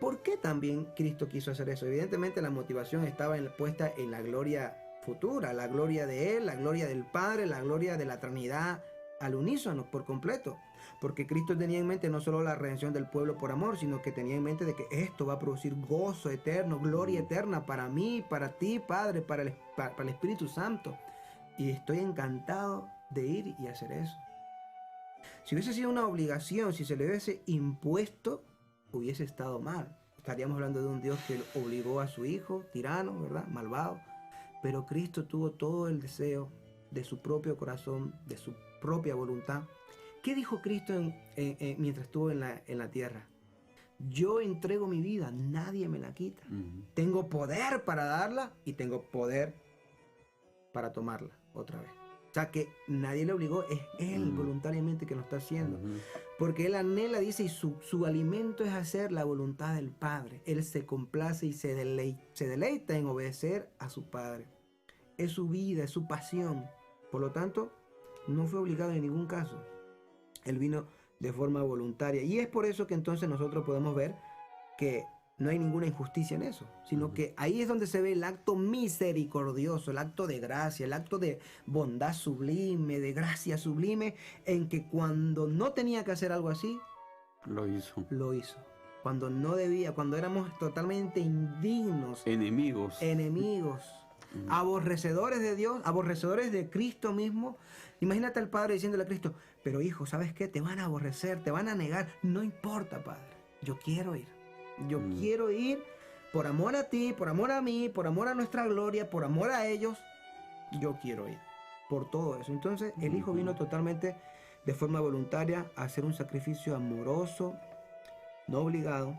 [SPEAKER 2] ¿Por qué también Cristo quiso hacer eso? Evidentemente la motivación estaba puesta en la gloria futura, la gloria de Él, la gloria del Padre, la gloria de la Trinidad al unísono, por completo. Porque Cristo tenía en mente no solo la redención del pueblo por amor, sino que tenía en mente de que esto va a producir gozo eterno, gloria eterna para mí, para ti, Padre, para el Espíritu Santo. Y estoy encantado de ir y hacer eso. Si hubiese sido una obligación, si se le hubiese impuesto, hubiese estado mal. Estaríamos hablando de un Dios que obligó a su hijo, tirano, ¿verdad? Malvado. Pero Cristo tuvo todo el deseo de su propio corazón, de su propia voluntad. ¿Qué dijo Cristo mientras estuvo en la tierra? Yo entrego mi vida, nadie me la quita. Tengo poder para darla y tengo poder para tomarla otra vez. O sea que nadie le obligó, es Él voluntariamente que lo está haciendo. Porque Él anhela, dice, y su alimento es hacer la voluntad del Padre. Él se complace y se deleita en obedecer a su Padre. Es su vida, es su pasión. Por lo tanto, no fue obligado en ningún caso. Él vino de forma voluntaria. Y es por eso que entonces nosotros podemos ver que no hay ninguna injusticia en eso, sino que ahí es donde se ve el acto misericordioso, el acto de gracia, el acto de bondad sublime, de gracia sublime, en que cuando no tenía que hacer algo así,
[SPEAKER 1] lo hizo.
[SPEAKER 2] Cuando no debía, cuando éramos totalmente indignos, enemigos, aborrecedores de Dios, aborrecedores de Cristo mismo. Imagínate al Padre diciéndole a Cristo, pero hijo, ¿sabes qué? Te van a aborrecer, te van a negar. No importa, Padre, yo quiero ir. Yo quiero ir por amor a ti, por amor a mí, por amor a nuestra gloria, por amor a ellos. Yo quiero ir por todo eso. Entonces el Hijo vino totalmente de forma voluntaria a hacer un sacrificio amoroso, no obligado,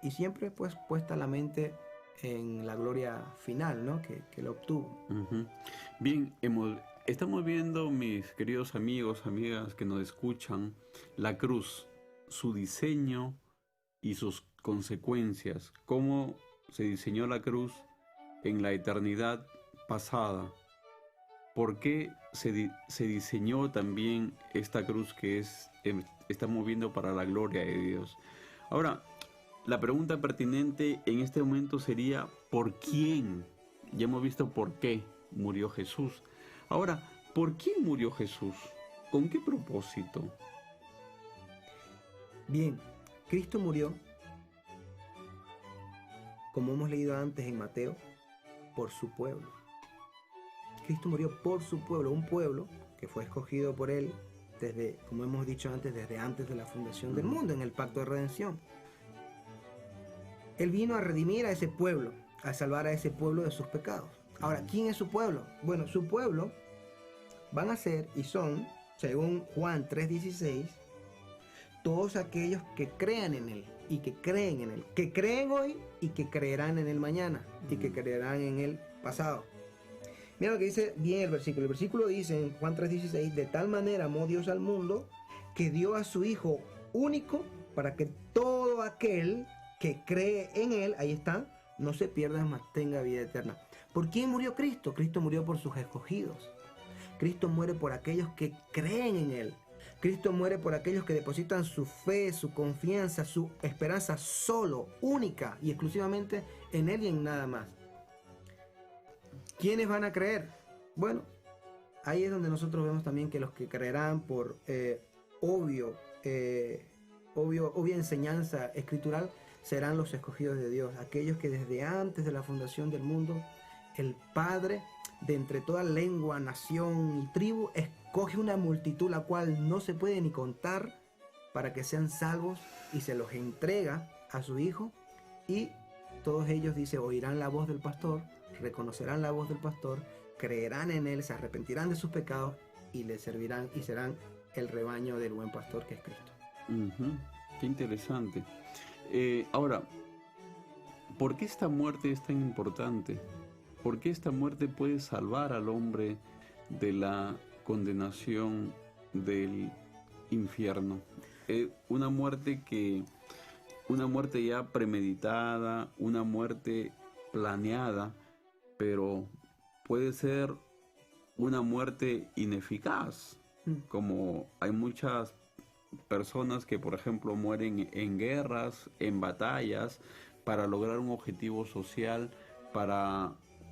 [SPEAKER 2] y siempre pues puesta la mente en la gloria final, ¿no? que lo obtuvo.
[SPEAKER 1] Bien, estamos viendo, mis queridos amigos, amigas que nos escuchan, la cruz, su diseño y sus consecuencias, cómo se diseñó la cruz en la eternidad pasada, por qué se diseñó también esta cruz que estamos viendo para la gloria de Dios. Ahora, la pregunta pertinente en este momento sería, ¿por quién? Ya hemos visto por qué murió Jesús. Ahora, ¿por quién murió Jesús? ¿Con qué propósito?
[SPEAKER 2] Bien, Cristo murió, como hemos leído antes en Mateo, por su pueblo. Cristo murió por su pueblo, un pueblo que fue escogido por Él desde, como hemos dicho antes, desde antes de la fundación del mundo, en el pacto de redención. Él vino a redimir a ese pueblo, a salvar a ese pueblo de sus pecados. Ahora, ¿quién es su pueblo? Bueno, su pueblo van a ser y son, según Juan 3:16, todos aquellos que crean en Él y que creen en Él, que creen hoy y que creerán en Él mañana y que creerán en Él pasado. Mira lo que dice bien el versículo. El versículo dice en Juan 3:16, de tal manera amó Dios al mundo que dio a su Hijo único para que todo aquel que cree en Él, ahí está, no se pierda, mas tenga vida eterna. ¿Por quién murió Cristo? Cristo murió por sus escogidos. Cristo muere por aquellos que creen en Él. Cristo muere por aquellos que depositan su fe, su confianza, su esperanza solo, única y exclusivamente en Él y en nada más. ¿Quiénes van a creer? Bueno, ahí es donde nosotros vemos también que los que creerán por obvia enseñanza escritural serán los escogidos de Dios, aquellos que desde antes de la fundación del mundo, el Padre de entre toda lengua, nación y tribu escoge una multitud la cual no se puede ni contar para que sean salvos y se los entrega a su Hijo, y todos ellos, dice, oirán la voz del pastor, reconocerán la voz del pastor, creerán en él, se arrepentirán de sus pecados y le servirán y serán el rebaño del buen pastor que es Cristo.
[SPEAKER 1] Qué interesante. Ahora, ¿por qué esta muerte es tan importante? ¿Por qué esta muerte puede salvar al hombre de la condenación del infierno? Una muerte ya premeditada, una muerte planeada, pero puede ser una muerte ineficaz, como hay muchas personas que, por ejemplo, mueren en guerras, en batallas, para lograr un objetivo social,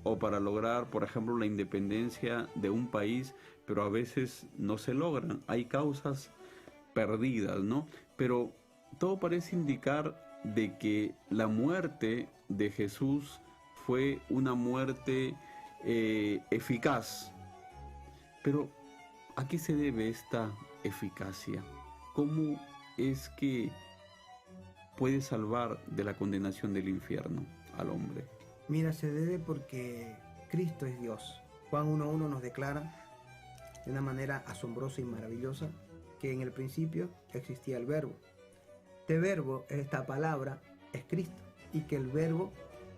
[SPEAKER 1] o para lograr, por ejemplo, la independencia de un país, pero a veces no se logran. Hay causas perdidas, ¿no? Pero todo parece indicar de que la muerte de Jesús fue una muerte eficaz. Pero ¿a qué se debe esta eficacia? ¿Cómo es que puede salvar de la condenación del infierno al hombre?
[SPEAKER 2] Mira, se debe porque Cristo es Dios. Juan 1:1 nos declara de una manera asombrosa y maravillosa que en el principio existía el Verbo. Este Verbo, esta palabra, es Cristo, y que el Verbo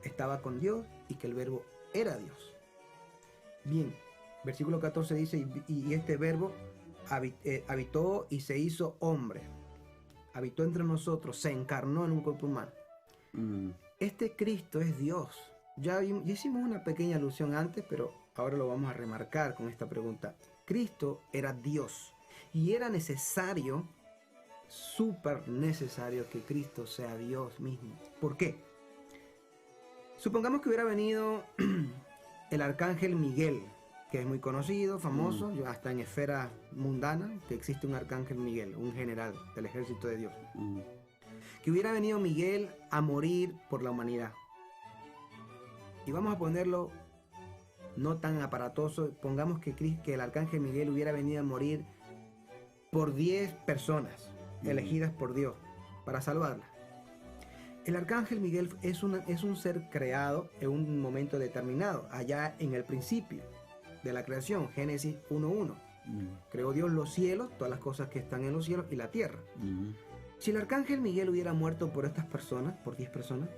[SPEAKER 2] estaba con Dios y que el Verbo era Dios. Bien, versículo 14 dice, y este Verbo habitó y se hizo hombre. Habitó entre nosotros, se encarnó en un cuerpo humano. Este Cristo es Dios. Ya hicimos una pequeña alusión antes, pero ahora lo vamos a remarcar con esta pregunta. Cristo era Dios y era necesario, súper necesario, que Cristo sea Dios mismo. ¿Por qué? Supongamos que hubiera venido el arcángel Miguel, que es muy conocido, famoso, hasta en esfera mundana, que existe un arcángel Miguel, un general del ejército de Dios. Que hubiera venido Miguel a morir por la humanidad. Y vamos a ponerlo no tan aparatoso, pongamos que el arcángel Miguel hubiera venido a morir por 10 personas elegidas por Dios para salvarlas. El arcángel Miguel es un ser creado en un momento determinado, allá en el principio de la creación, Génesis 1:1. Creó Dios los cielos, todas las cosas que están en los cielos, y la tierra. Si el arcángel Miguel hubiera muerto por estas personas, por 10 personas,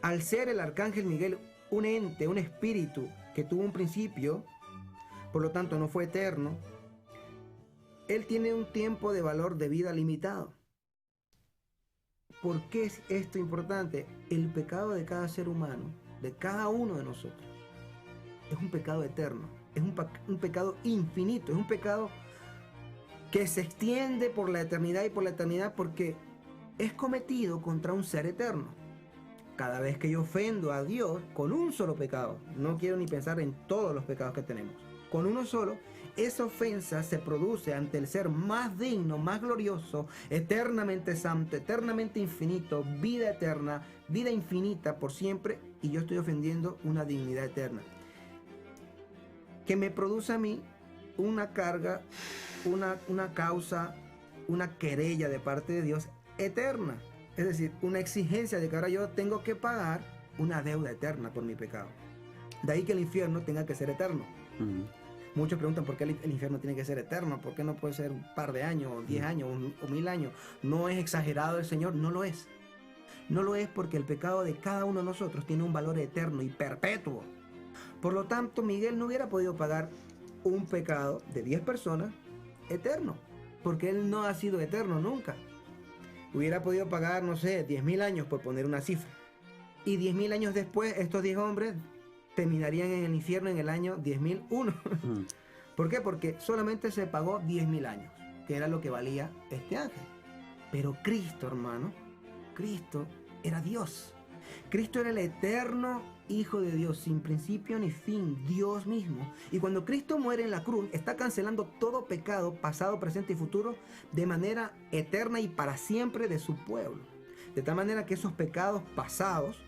[SPEAKER 2] al ser el arcángel Miguel un ente, un espíritu que tuvo un principio, por lo tanto no fue eterno, él tiene un tiempo de valor de vida limitado. ¿Por qué es esto importante? El pecado de cada ser humano, de cada uno de nosotros, es un pecado eterno, es un pecado infinito, es un pecado que se extiende por la eternidad y por la eternidad porque es cometido contra un ser eterno. Cada vez que yo ofendo a Dios con un solo pecado, no quiero ni pensar en todos los pecados que tenemos, con uno solo, esa ofensa se produce ante el ser más digno, más glorioso, eternamente santo, eternamente infinito, vida eterna, vida infinita por siempre, y yo estoy ofendiendo una dignidad eterna, que me produce a mí una carga, una causa, una querella de parte de Dios eterna. Es decir, una exigencia de que ahora yo tengo que pagar una deuda eterna por mi pecado. De ahí que el infierno tenga que ser eterno. Muchos preguntan por qué el infierno tiene que ser eterno, por qué no puede ser un par de años, o 10 años, o 1000 años. ¿No es exagerado el Señor? No lo es. No lo es porque el pecado de cada uno de nosotros tiene un valor eterno y perpetuo. Por lo tanto, Miguel no hubiera podido pagar un pecado de 10 personas eterno, porque él no ha sido eterno nunca. Hubiera podido pagar, no sé, 10.000 años, por poner una cifra. Y 10.000 años después, estos 10 hombres terminarían en el infierno en el año 10.001. ¿Por qué? Porque solamente se pagó 10.000 años. que era lo que valía este ángel. Pero Cristo, hermano, Cristo era Dios. Cristo era el eterno Hijo de Dios, sin principio ni fin, Dios mismo. Y cuando Cristo muere en la cruz, está cancelando todo pecado, pasado, presente y futuro, de manera eterna y para siempre de su pueblo. De tal manera que esos pecados pasados,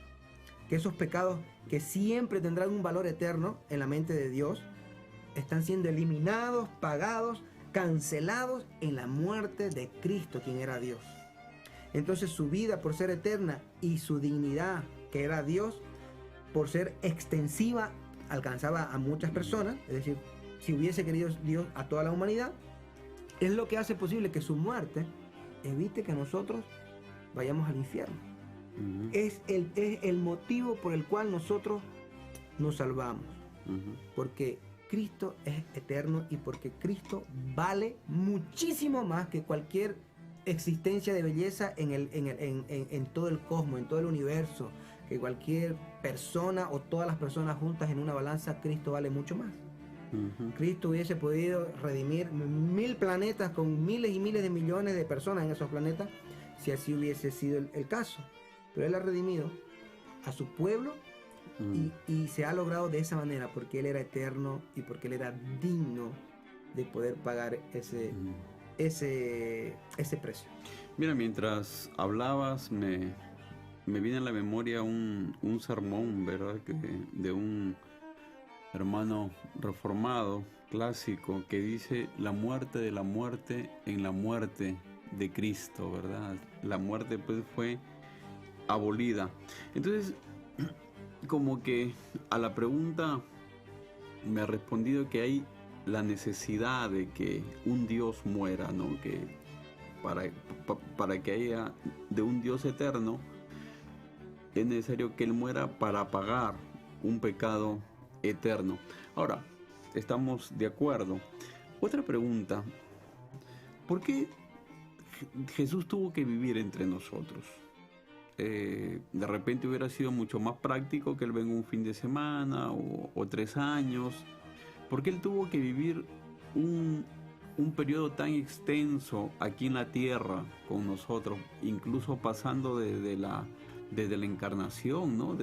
[SPEAKER 2] que esos pecados que siempre tendrán un valor eterno en la mente de Dios, están siendo eliminados, pagados, cancelados en la muerte de Cristo, quien era Dios. Entonces su vida, por ser eterna, y su dignidad, que era Dios, por ser extensiva, alcanzaba a muchas personas. Es decir, si hubiese querido Dios a toda la humanidad, es lo que hace posible que su muerte evite que nosotros vayamos al infierno. Uh-huh. Es el motivo por el cual nosotros nos salvamos. Uh-huh. Porque Cristo es eterno y porque Cristo vale muchísimo más que cualquier existencia de belleza en todo el cosmos, en todo el universo, que cualquier persona o todas las personas juntas en una balanza. Cristo vale mucho más. Uh-huh. Cristo hubiese podido redimir 1000 planetas con miles y miles de millones de personas en esos planetas, si así hubiese sido el caso. Pero Él ha redimido a su pueblo. Y se ha logrado de esa manera porque Él era eterno y porque Él era digno de poder pagar ese precio.
[SPEAKER 1] Mira, mientras hablabas me viene a la memoria un sermón, ¿verdad? De un hermano reformado clásico que dice: la muerte de la muerte en la muerte de Cristo, ¿verdad? La muerte pues fue abolida. Entonces, como que a la pregunta me ha respondido que hay la necesidad de que un Dios muera, ¿no? Que para que haya de un Dios eterno es necesario que Él muera para pagar un pecado eterno. Ahora, estamos de acuerdo. Otra pregunta: ¿por qué Jesús tuvo que vivir entre nosotros? De repente hubiera sido mucho más práctico que Él venga un fin de semana o 3 años. ¿Por qué Él tuvo que vivir un periodo tan extenso aquí en la tierra con nosotros, incluso pasando desde la encarnación, ¿no?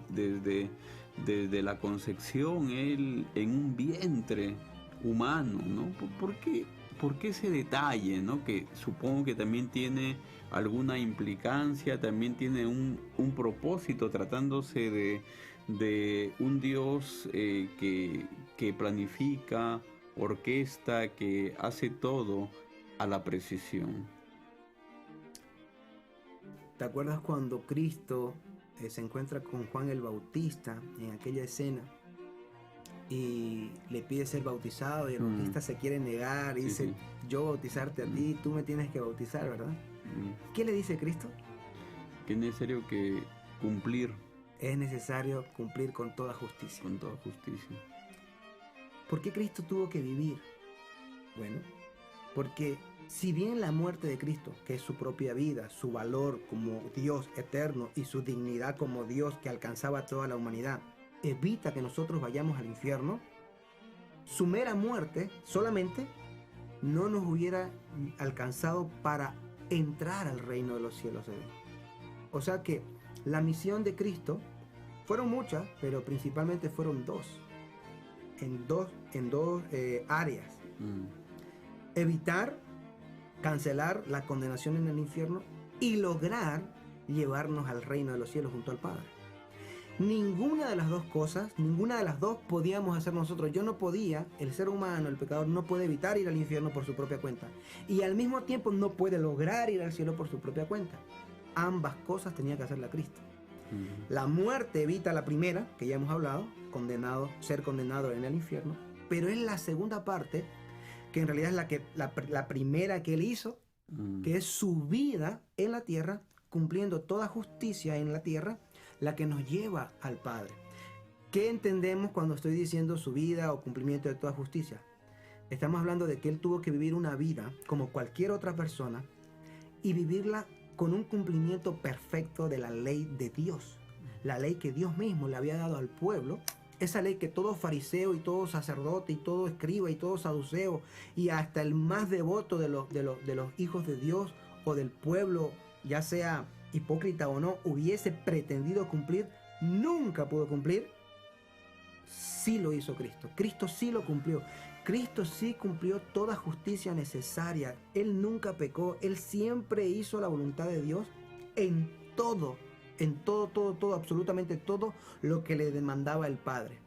[SPEAKER 1] Desde la concepción, Él en un vientre humano, ¿no? ¿Por qué ese detalle, ¿no? Que supongo que también tiene alguna implicancia, también tiene un propósito, tratándose de un Dios que planifica, orquesta, que hace todo a la precisión.
[SPEAKER 2] ¿Te acuerdas cuando Cristo se encuentra con Juan el Bautista en aquella escena y le pide ser bautizado, y el bautista se quiere negar y dice: yo bautizarte a ti, tú me tienes que bautizar, ¿verdad? ¿Qué le dice Cristo?
[SPEAKER 1] Que es necesario que cumplir.
[SPEAKER 2] Es necesario cumplir con toda justicia.
[SPEAKER 1] Con toda justicia.
[SPEAKER 2] ¿Por qué Cristo tuvo que vivir? Bueno, porque si bien la muerte de Cristo, que es su propia vida, su valor como Dios eterno y su dignidad como Dios que alcanzaba a toda la humanidad, evita que nosotros vayamos al infierno, su mera muerte solamente no nos hubiera alcanzado para entrar al reino de los cielos de Dios. O sea que la misión de Cristo fueron muchas, pero principalmente fueron en dos áreas. Evitar, cancelar la condenación en el infierno y lograr llevarnos al reino de los cielos junto al Padre. Ninguna de las dos cosas, ninguna de las dos podíamos hacer nosotros. Yo no podía, el ser humano, el pecador, no puede evitar ir al infierno por su propia cuenta. Y al mismo tiempo no puede lograr ir al cielo por su propia cuenta. Ambas cosas tenía que hacerla Cristo. La muerte evita la primera, que ya hemos hablado, ser condenado en el infierno, pero es la segunda parte, que en realidad es la primera que Él hizo, que es su vida en la tierra, cumpliendo toda justicia en la tierra, la que nos lleva al Padre. ¿Qué entendemos cuando estoy diciendo su vida o cumplimiento de toda justicia? Estamos hablando de que Él tuvo que vivir una vida como cualquier otra persona y vivirla con un cumplimiento perfecto de la ley de Dios, la ley que Dios mismo le había dado al pueblo Esa ley que todo fariseo y todo sacerdote y todo escriba y todo saduceo y hasta el más devoto de los hijos de Dios o del pueblo, ya sea hipócrita o no, hubiese pretendido cumplir, nunca pudo cumplir. Sí lo hizo Cristo. Cristo sí lo cumplió. Cristo sí cumplió toda justicia necesaria. Él nunca pecó. Él siempre hizo la voluntad de Dios en todo, absolutamente todo lo que le demandaba el Padre.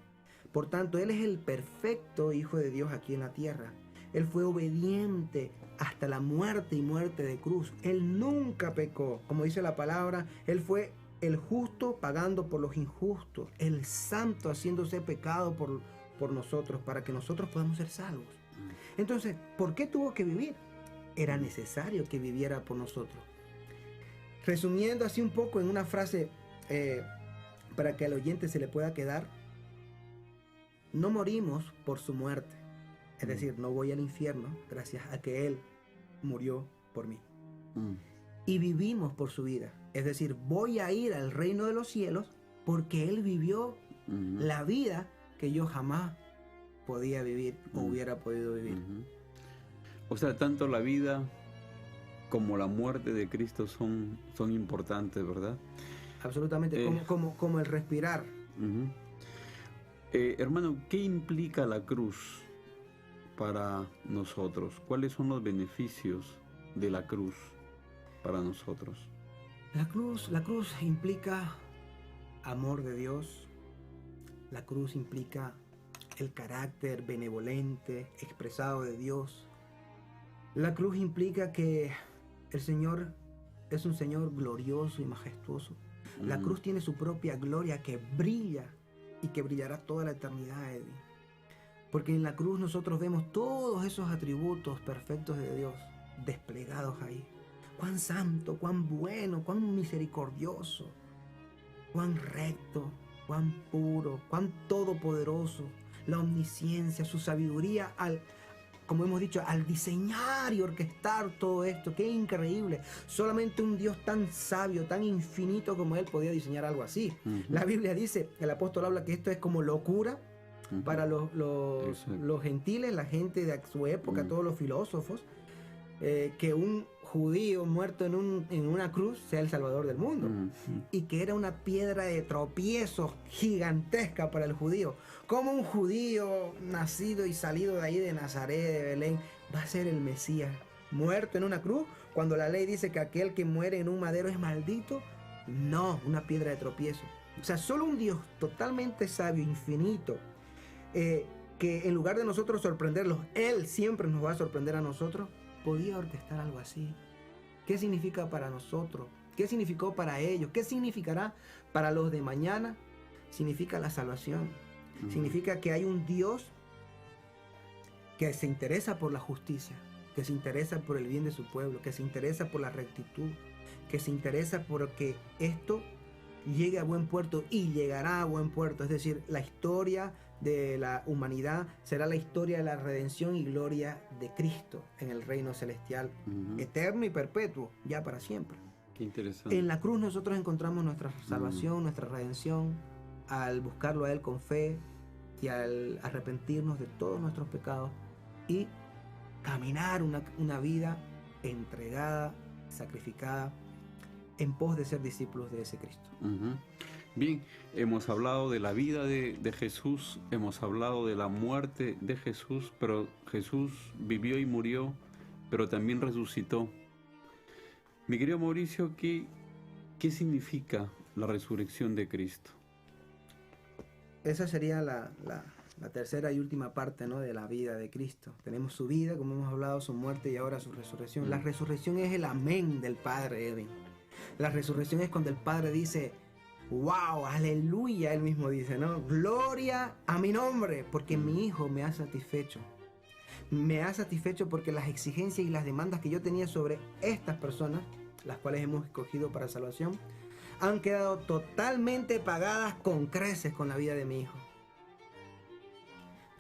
[SPEAKER 2] Por tanto, Él es el perfecto Hijo de Dios aquí en la tierra. Él fue obediente hasta la muerte y muerte de cruz. Él nunca pecó. Como dice la palabra, Él fue el justo pagando por los injustos, el santo haciéndose pecado por nosotros, para que nosotros podamos ser salvos. Entonces, ¿por qué tuvo que vivir? Era necesario que viviera por nosotros. Resumiendo así un poco en una frase, para que al oyente se le pueda quedar, no morimos por su muerte. Es decir, no voy al infierno gracias a que Él murió por mí. Y vivimos por su vida. Es decir, voy a ir al reino de los cielos porque Él vivió la vida que yo jamás podía vivir o hubiera podido vivir.
[SPEAKER 1] O sea, tanto la vida como la muerte de Cristo son importantes, ¿verdad?
[SPEAKER 2] Absolutamente, como el respirar.
[SPEAKER 1] Hermano, ¿qué implica la cruz para nosotros? ¿Cuáles son los beneficios de la cruz para nosotros?
[SPEAKER 2] La cruz implica amor de Dios. La cruz implica el carácter benevolente expresado de Dios. La cruz implica que el Señor es un Señor glorioso y majestuoso. La cruz tiene su propia gloria que brilla y que brillará toda la eternidad, Edwin. Porque en la cruz nosotros vemos todos esos atributos perfectos de Dios desplegados ahí. Cuán santo, cuán bueno, cuán misericordioso, cuán recto, cuán puro, cuán todopoderoso, la omnisciencia, su sabiduría como hemos dicho, al diseñar y orquestar todo esto. ¡Qué increíble! Solamente un Dios tan sabio, tan infinito como Él podía diseñar algo así. La Biblia dice, el apóstol habla que esto es como locura para los gentiles, la gente de su época, todos los filósofos, que un judío muerto en una cruz sea el salvador del mundo, y que era una piedra de tropiezo gigantesca para el judío. ¿Cómo un judío nacido y salido de ahí de Nazaret, de Belén, va a ser el Mesías muerto en una cruz cuando la ley dice que aquel que muere en un madero es maldito? No, una piedra de tropiezo. O sea, solo un Dios totalmente sabio, infinito, que en lugar de nosotros sorprenderlos, Él siempre nos va a sorprender a nosotros, podía orquestar algo así. ¿Qué significa para nosotros? ¿Qué significó para ellos? ¿Qué significará para los de mañana? Significa la salvación. Significa que hay un Dios que se interesa por la justicia, que se interesa por el bien de su pueblo, que se interesa por la rectitud, que se interesa por que esto llegue a buen puerto y llegará a buen puerto. Es decir, la historia de la humanidad será la historia de la redención y gloria de Cristo en el reino celestial, eterno y perpetuo, ya para siempre.
[SPEAKER 1] Qué interesante.
[SPEAKER 2] En la cruz nosotros encontramos nuestra salvación, nuestra redención, al buscarlo a Él con fe y al arrepentirnos de todos nuestros pecados y caminar una vida entregada, sacrificada, en pos de ser discípulos de ese Cristo.
[SPEAKER 1] Bien, hemos hablado de la vida de Jesús, hemos hablado de la muerte de Jesús, pero Jesús vivió y murió, pero también resucitó. Mi querido Mauricio, ¿qué significa la resurrección de Cristo?
[SPEAKER 2] Esa sería la tercera y última parte, ¿no?, de la vida de Cristo. Tenemos su vida, como hemos hablado, su muerte y ahora su resurrección. La resurrección es el amén del Padre, Edwin. La resurrección es cuando el Padre dice: wow, aleluya, Él mismo dice, ¿no? Gloria a mi nombre, porque mi Hijo me ha satisfecho. Me ha satisfecho porque las exigencias y las demandas que yo tenía sobre estas personas, las cuales hemos escogido para salvación, han quedado totalmente pagadas con creces con la vida de mi Hijo.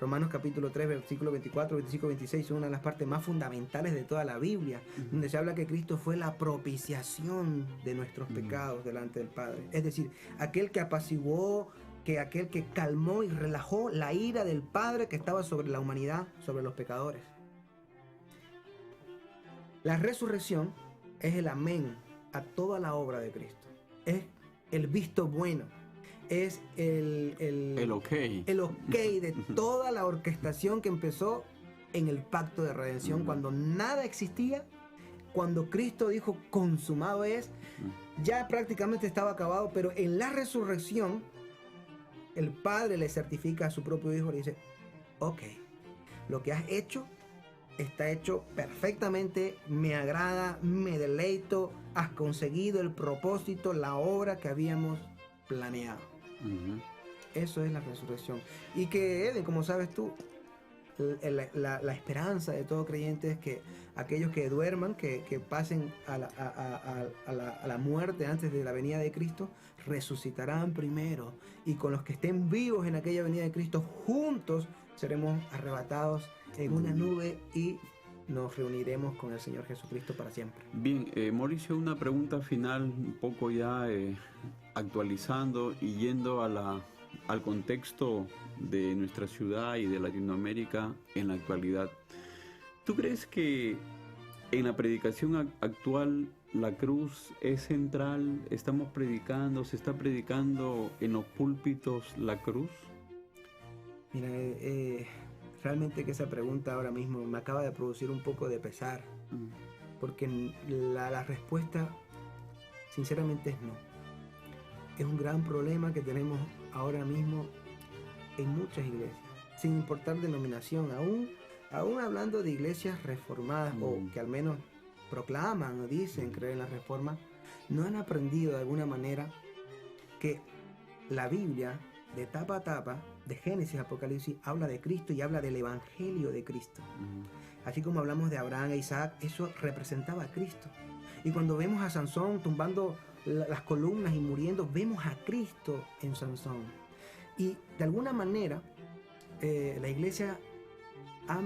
[SPEAKER 2] Romanos capítulo 3, versículo 24, 25, 26 son una de las partes más fundamentales de toda la Biblia, donde se habla que Cristo fue la propiciación de nuestros pecados delante del Padre. Es decir, aquel que apaciguó, que aquel que calmó y relajó la ira del Padre que estaba sobre la humanidad, sobre los pecadores. La resurrección es el amén a toda la obra de Cristo. Es el visto bueno. Es el
[SPEAKER 1] ok.
[SPEAKER 2] El ok de toda la orquestación que empezó en el pacto de redención, cuando nada existía, cuando Cristo dijo consumado es, ya prácticamente estaba acabado, pero en la resurrección el Padre le certifica a su propio Hijo, le dice, ok, lo que has hecho está hecho perfectamente, me agrada, me deleito, has conseguido el propósito, la obra que habíamos planeado. Eso es la resurrección. Y que, Eden, como sabes tú, la esperanza de todo creyente es que aquellos que duerman, que pasen a la muerte antes de la venida de Cristo, resucitarán primero. Y con los que estén vivos en aquella venida de Cristo, juntos seremos arrebatados en una nube y nos reuniremos con el Señor Jesucristo para siempre.
[SPEAKER 1] Bien, Mauricio, una pregunta final, un poco ya actualizando y yendo al contexto de nuestra ciudad y de Latinoamérica en la actualidad. ¿Tú crees que en la predicación actual la cruz es central? ¿Estamos predicando, se está predicando en los púlpitos la cruz?
[SPEAKER 2] Mira, realmente que esa pregunta ahora mismo me acaba de producir un poco de pesar, porque la respuesta sinceramente es no. Es un gran problema que tenemos ahora mismo en muchas iglesias, sin importar denominación, aún hablando de iglesias reformadas o que al menos proclaman o dicen creer en la reforma, no han aprendido de alguna manera que la Biblia de tapa a tapa, de Génesis a Apocalipsis, habla de Cristo y habla del Evangelio de Cristo. Así como hablamos de Abraham e Isaac, eso representaba a Cristo. Y cuando vemos a Sansón tumbando las columnas y muriendo, vemos a Cristo en Sansón. Y de alguna manera la iglesia ha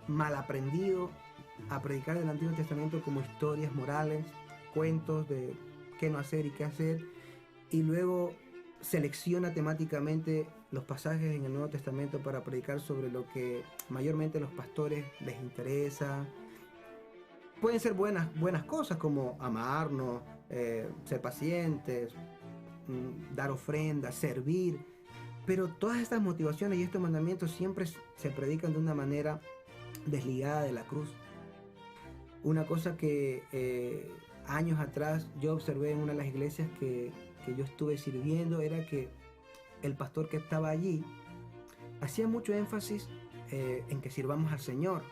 [SPEAKER 2] mal aprendido a predicar del Antiguo Testamento como historias morales, cuentos de qué no hacer y qué hacer, y luego selecciona temáticamente los pasajes en el Nuevo Testamento para predicar sobre lo que mayormente a los pastores les interesa. Pueden ser buenas cosas como amarnos, ser pacientes, dar ofrendas, servir, pero todas estas motivaciones y estos mandamientos siempre se predican de una manera desligada de la cruz. Una cosa que años atrás yo observé en una de las iglesias que yo estuve sirviendo era que el pastor que estaba allí hacía mucho énfasis en que sirvamos al Señor.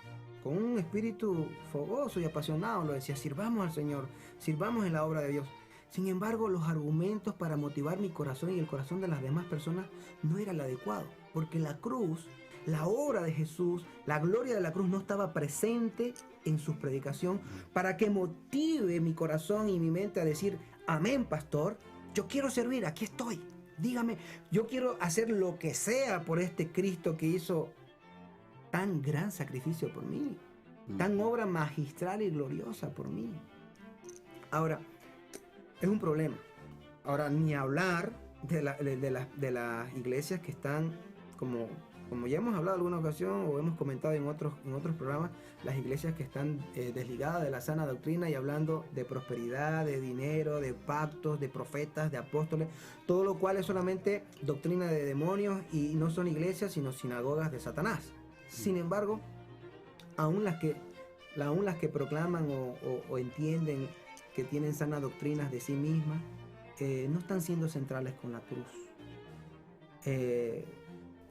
[SPEAKER 2] Con un espíritu fogoso y apasionado lo decía, sirvamos al Señor, sirvamos en la obra de Dios. Sin embargo, los argumentos para motivar mi corazón y el corazón de las demás personas no era el adecuado, porque la cruz, la obra de Jesús, la gloria de la cruz no estaba presente en su predicación para que motive mi corazón y mi mente a decir, amén, pastor, yo quiero servir, aquí estoy, dígame, yo quiero hacer lo que sea por este Cristo que hizo tan gran sacrificio por mí, tan obra magistral y gloriosa por mí. Ahora, es un problema. Ahora, ni hablar de las iglesias que están, como ya hemos hablado en alguna ocasión o hemos comentado en otros programas, las iglesias que están desligadas de la sana doctrina y hablando de prosperidad, de dinero, de pactos, de profetas, de apóstoles, todo lo cual es solamente doctrina de demonios y no son iglesias sino sinagogas de Satanás. Sin embargo, aún las que proclaman o entienden que tienen sanas doctrinas de sí mismas, no están siendo centrales con la cruz.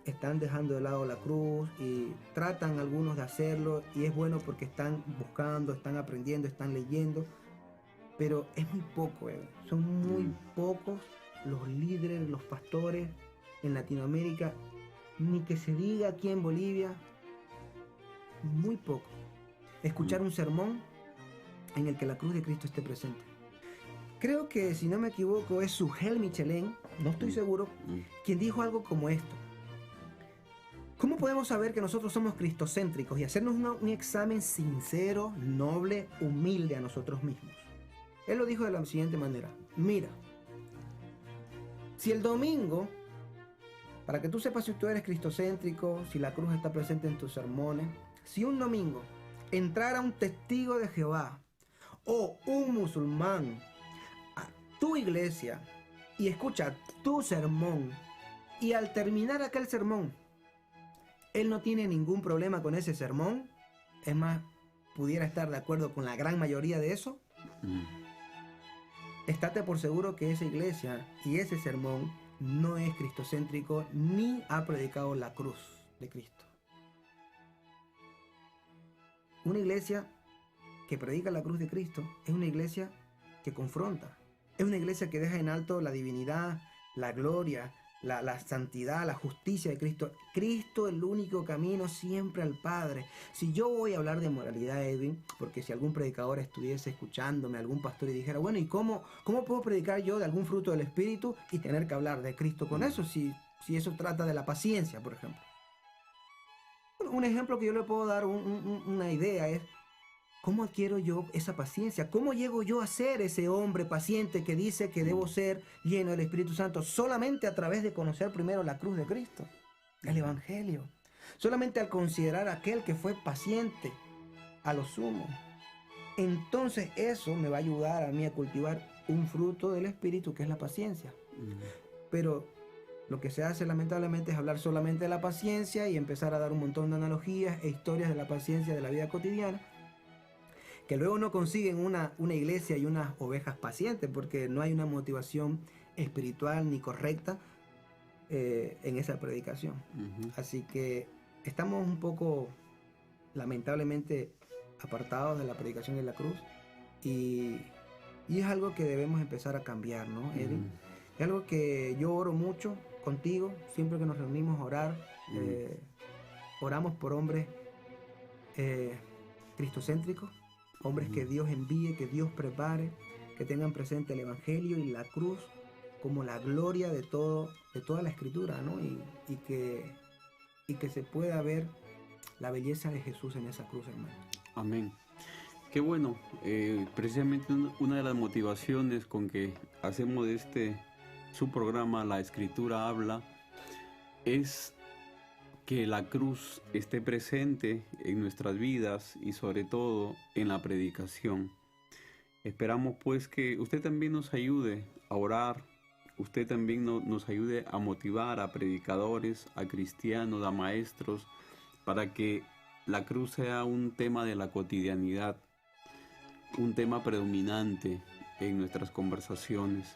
[SPEAKER 2] Están dejando de lado la cruz y tratan algunos de hacerlo, y es bueno porque están buscando, están aprendiendo, están leyendo, pero es muy poco, son muy pocos los líderes, los pastores en Latinoamérica, ni que se diga aquí en Bolivia, muy poco. Escuchar un sermón en el que la cruz de Cristo esté presente. Creo que, si no me equivoco, es Sugel Michelén, no estoy seguro, quien dijo algo como esto. ¿Cómo podemos saber que nosotros somos cristocéntricos y hacernos un examen sincero, noble, humilde a nosotros mismos? Él lo dijo de la siguiente manera. Mira, si el domingo para que tú sepas si tú eres cristocéntrico, si la cruz está presente en tus sermones. Si un domingo entrara un testigo de Jehová o un musulmán a tu iglesia y escucha tu sermón, y al terminar aquel sermón, él no tiene ningún problema con ese sermón, es más, pudiera estar de acuerdo con la gran mayoría de eso, estate por seguro que esa iglesia y ese sermón no es cristocéntrico ni ha predicado la cruz de Cristo. Una iglesia que predica la cruz de Cristo es una iglesia que confronta, es una iglesia que deja en alto la divinidad, la gloria, la santidad, la justicia de Cristo. Cristo el único camino siempre al Padre. Si yo voy a hablar de moralidad, Edwin, porque si algún predicador estuviese escuchándome, algún pastor y dijera, bueno, ¿y cómo puedo predicar yo de algún fruto del Espíritu y tener que hablar de Cristo con eso? Si eso trata de la paciencia, por ejemplo. Un ejemplo que yo le puedo dar, una idea es, ¿cómo adquiero yo esa paciencia? ¿Cómo llego yo a ser ese hombre paciente que dice que debo ser lleno del Espíritu Santo? Solamente a través de conocer primero la cruz de Cristo, el Evangelio. Solamente al considerar a aquel que fue paciente a lo sumo. Entonces eso me va a ayudar a mí a cultivar un fruto del Espíritu que es la paciencia. Pero lo que se hace lamentablemente es hablar solamente de la paciencia y empezar a dar un montón de analogías e historias de la paciencia de la vida cotidiana, que luego no consiguen una iglesia y unas ovejas pacientes, porque no hay una motivación espiritual ni correcta en esa predicación. Así que estamos un poco, lamentablemente, apartados de la predicación de la cruz, y es algo que debemos empezar a cambiar, ¿no, Edwin? Es algo que yo oro mucho contigo, siempre que nos reunimos a orar, oramos por hombres cristocéntricos, hombres que Dios envíe, que Dios prepare, que tengan presente el Evangelio y la cruz como la gloria de toda la Escritura, ¿no? Y que se pueda ver la belleza de Jesús en esa cruz, hermano.
[SPEAKER 1] Amén. Qué bueno. Precisamente una de las motivaciones con que hacemos de su programa La Escritura Habla es que la cruz esté presente en nuestras vidas y sobre todo en la predicación. Esperamos pues que usted también nos ayude a orar, usted también nos ayude a motivar a predicadores, a cristianos, a maestros, para que la cruz sea un tema de la cotidianidad, un tema predominante en nuestras conversaciones.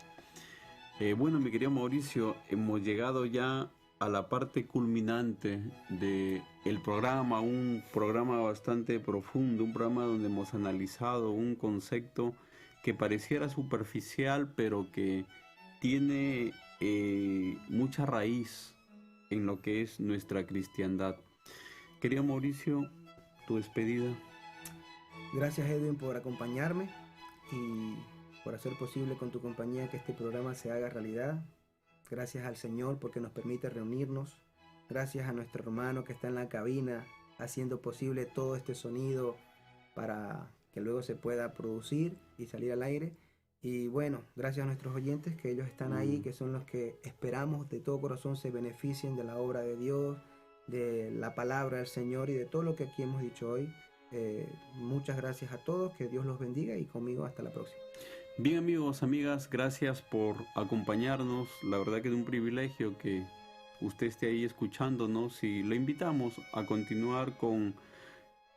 [SPEAKER 1] Bueno, mi querido Mauricio, hemos llegado ya a la parte culminante del programa, un programa bastante profundo, un programa donde hemos analizado un concepto que pareciera superficial, pero que tiene mucha raíz en lo que es nuestra cristiandad. Querido Mauricio, tu despedida.
[SPEAKER 2] Gracias, Edwin, por acompañarme y por hacer posible con tu compañía que este programa se haga realidad. Gracias al Señor porque nos permite reunirnos. Gracias a nuestro hermano que está en la cabina haciendo posible todo este sonido para que luego se pueda producir y salir al aire. Y bueno, gracias a nuestros oyentes que ellos están ahí, que son los que esperamos de todo corazón se beneficien de la obra de Dios, de la palabra del Señor y de todo lo que aquí hemos dicho hoy. Muchas gracias a todos, que Dios los bendiga y conmigo hasta la próxima.
[SPEAKER 1] Bien, amigos, amigas, gracias por acompañarnos. La verdad que es un privilegio que usted esté ahí escuchándonos y le invitamos a continuar con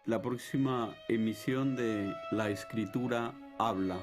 [SPEAKER 1] la próxima emisión de La Escritura Habla.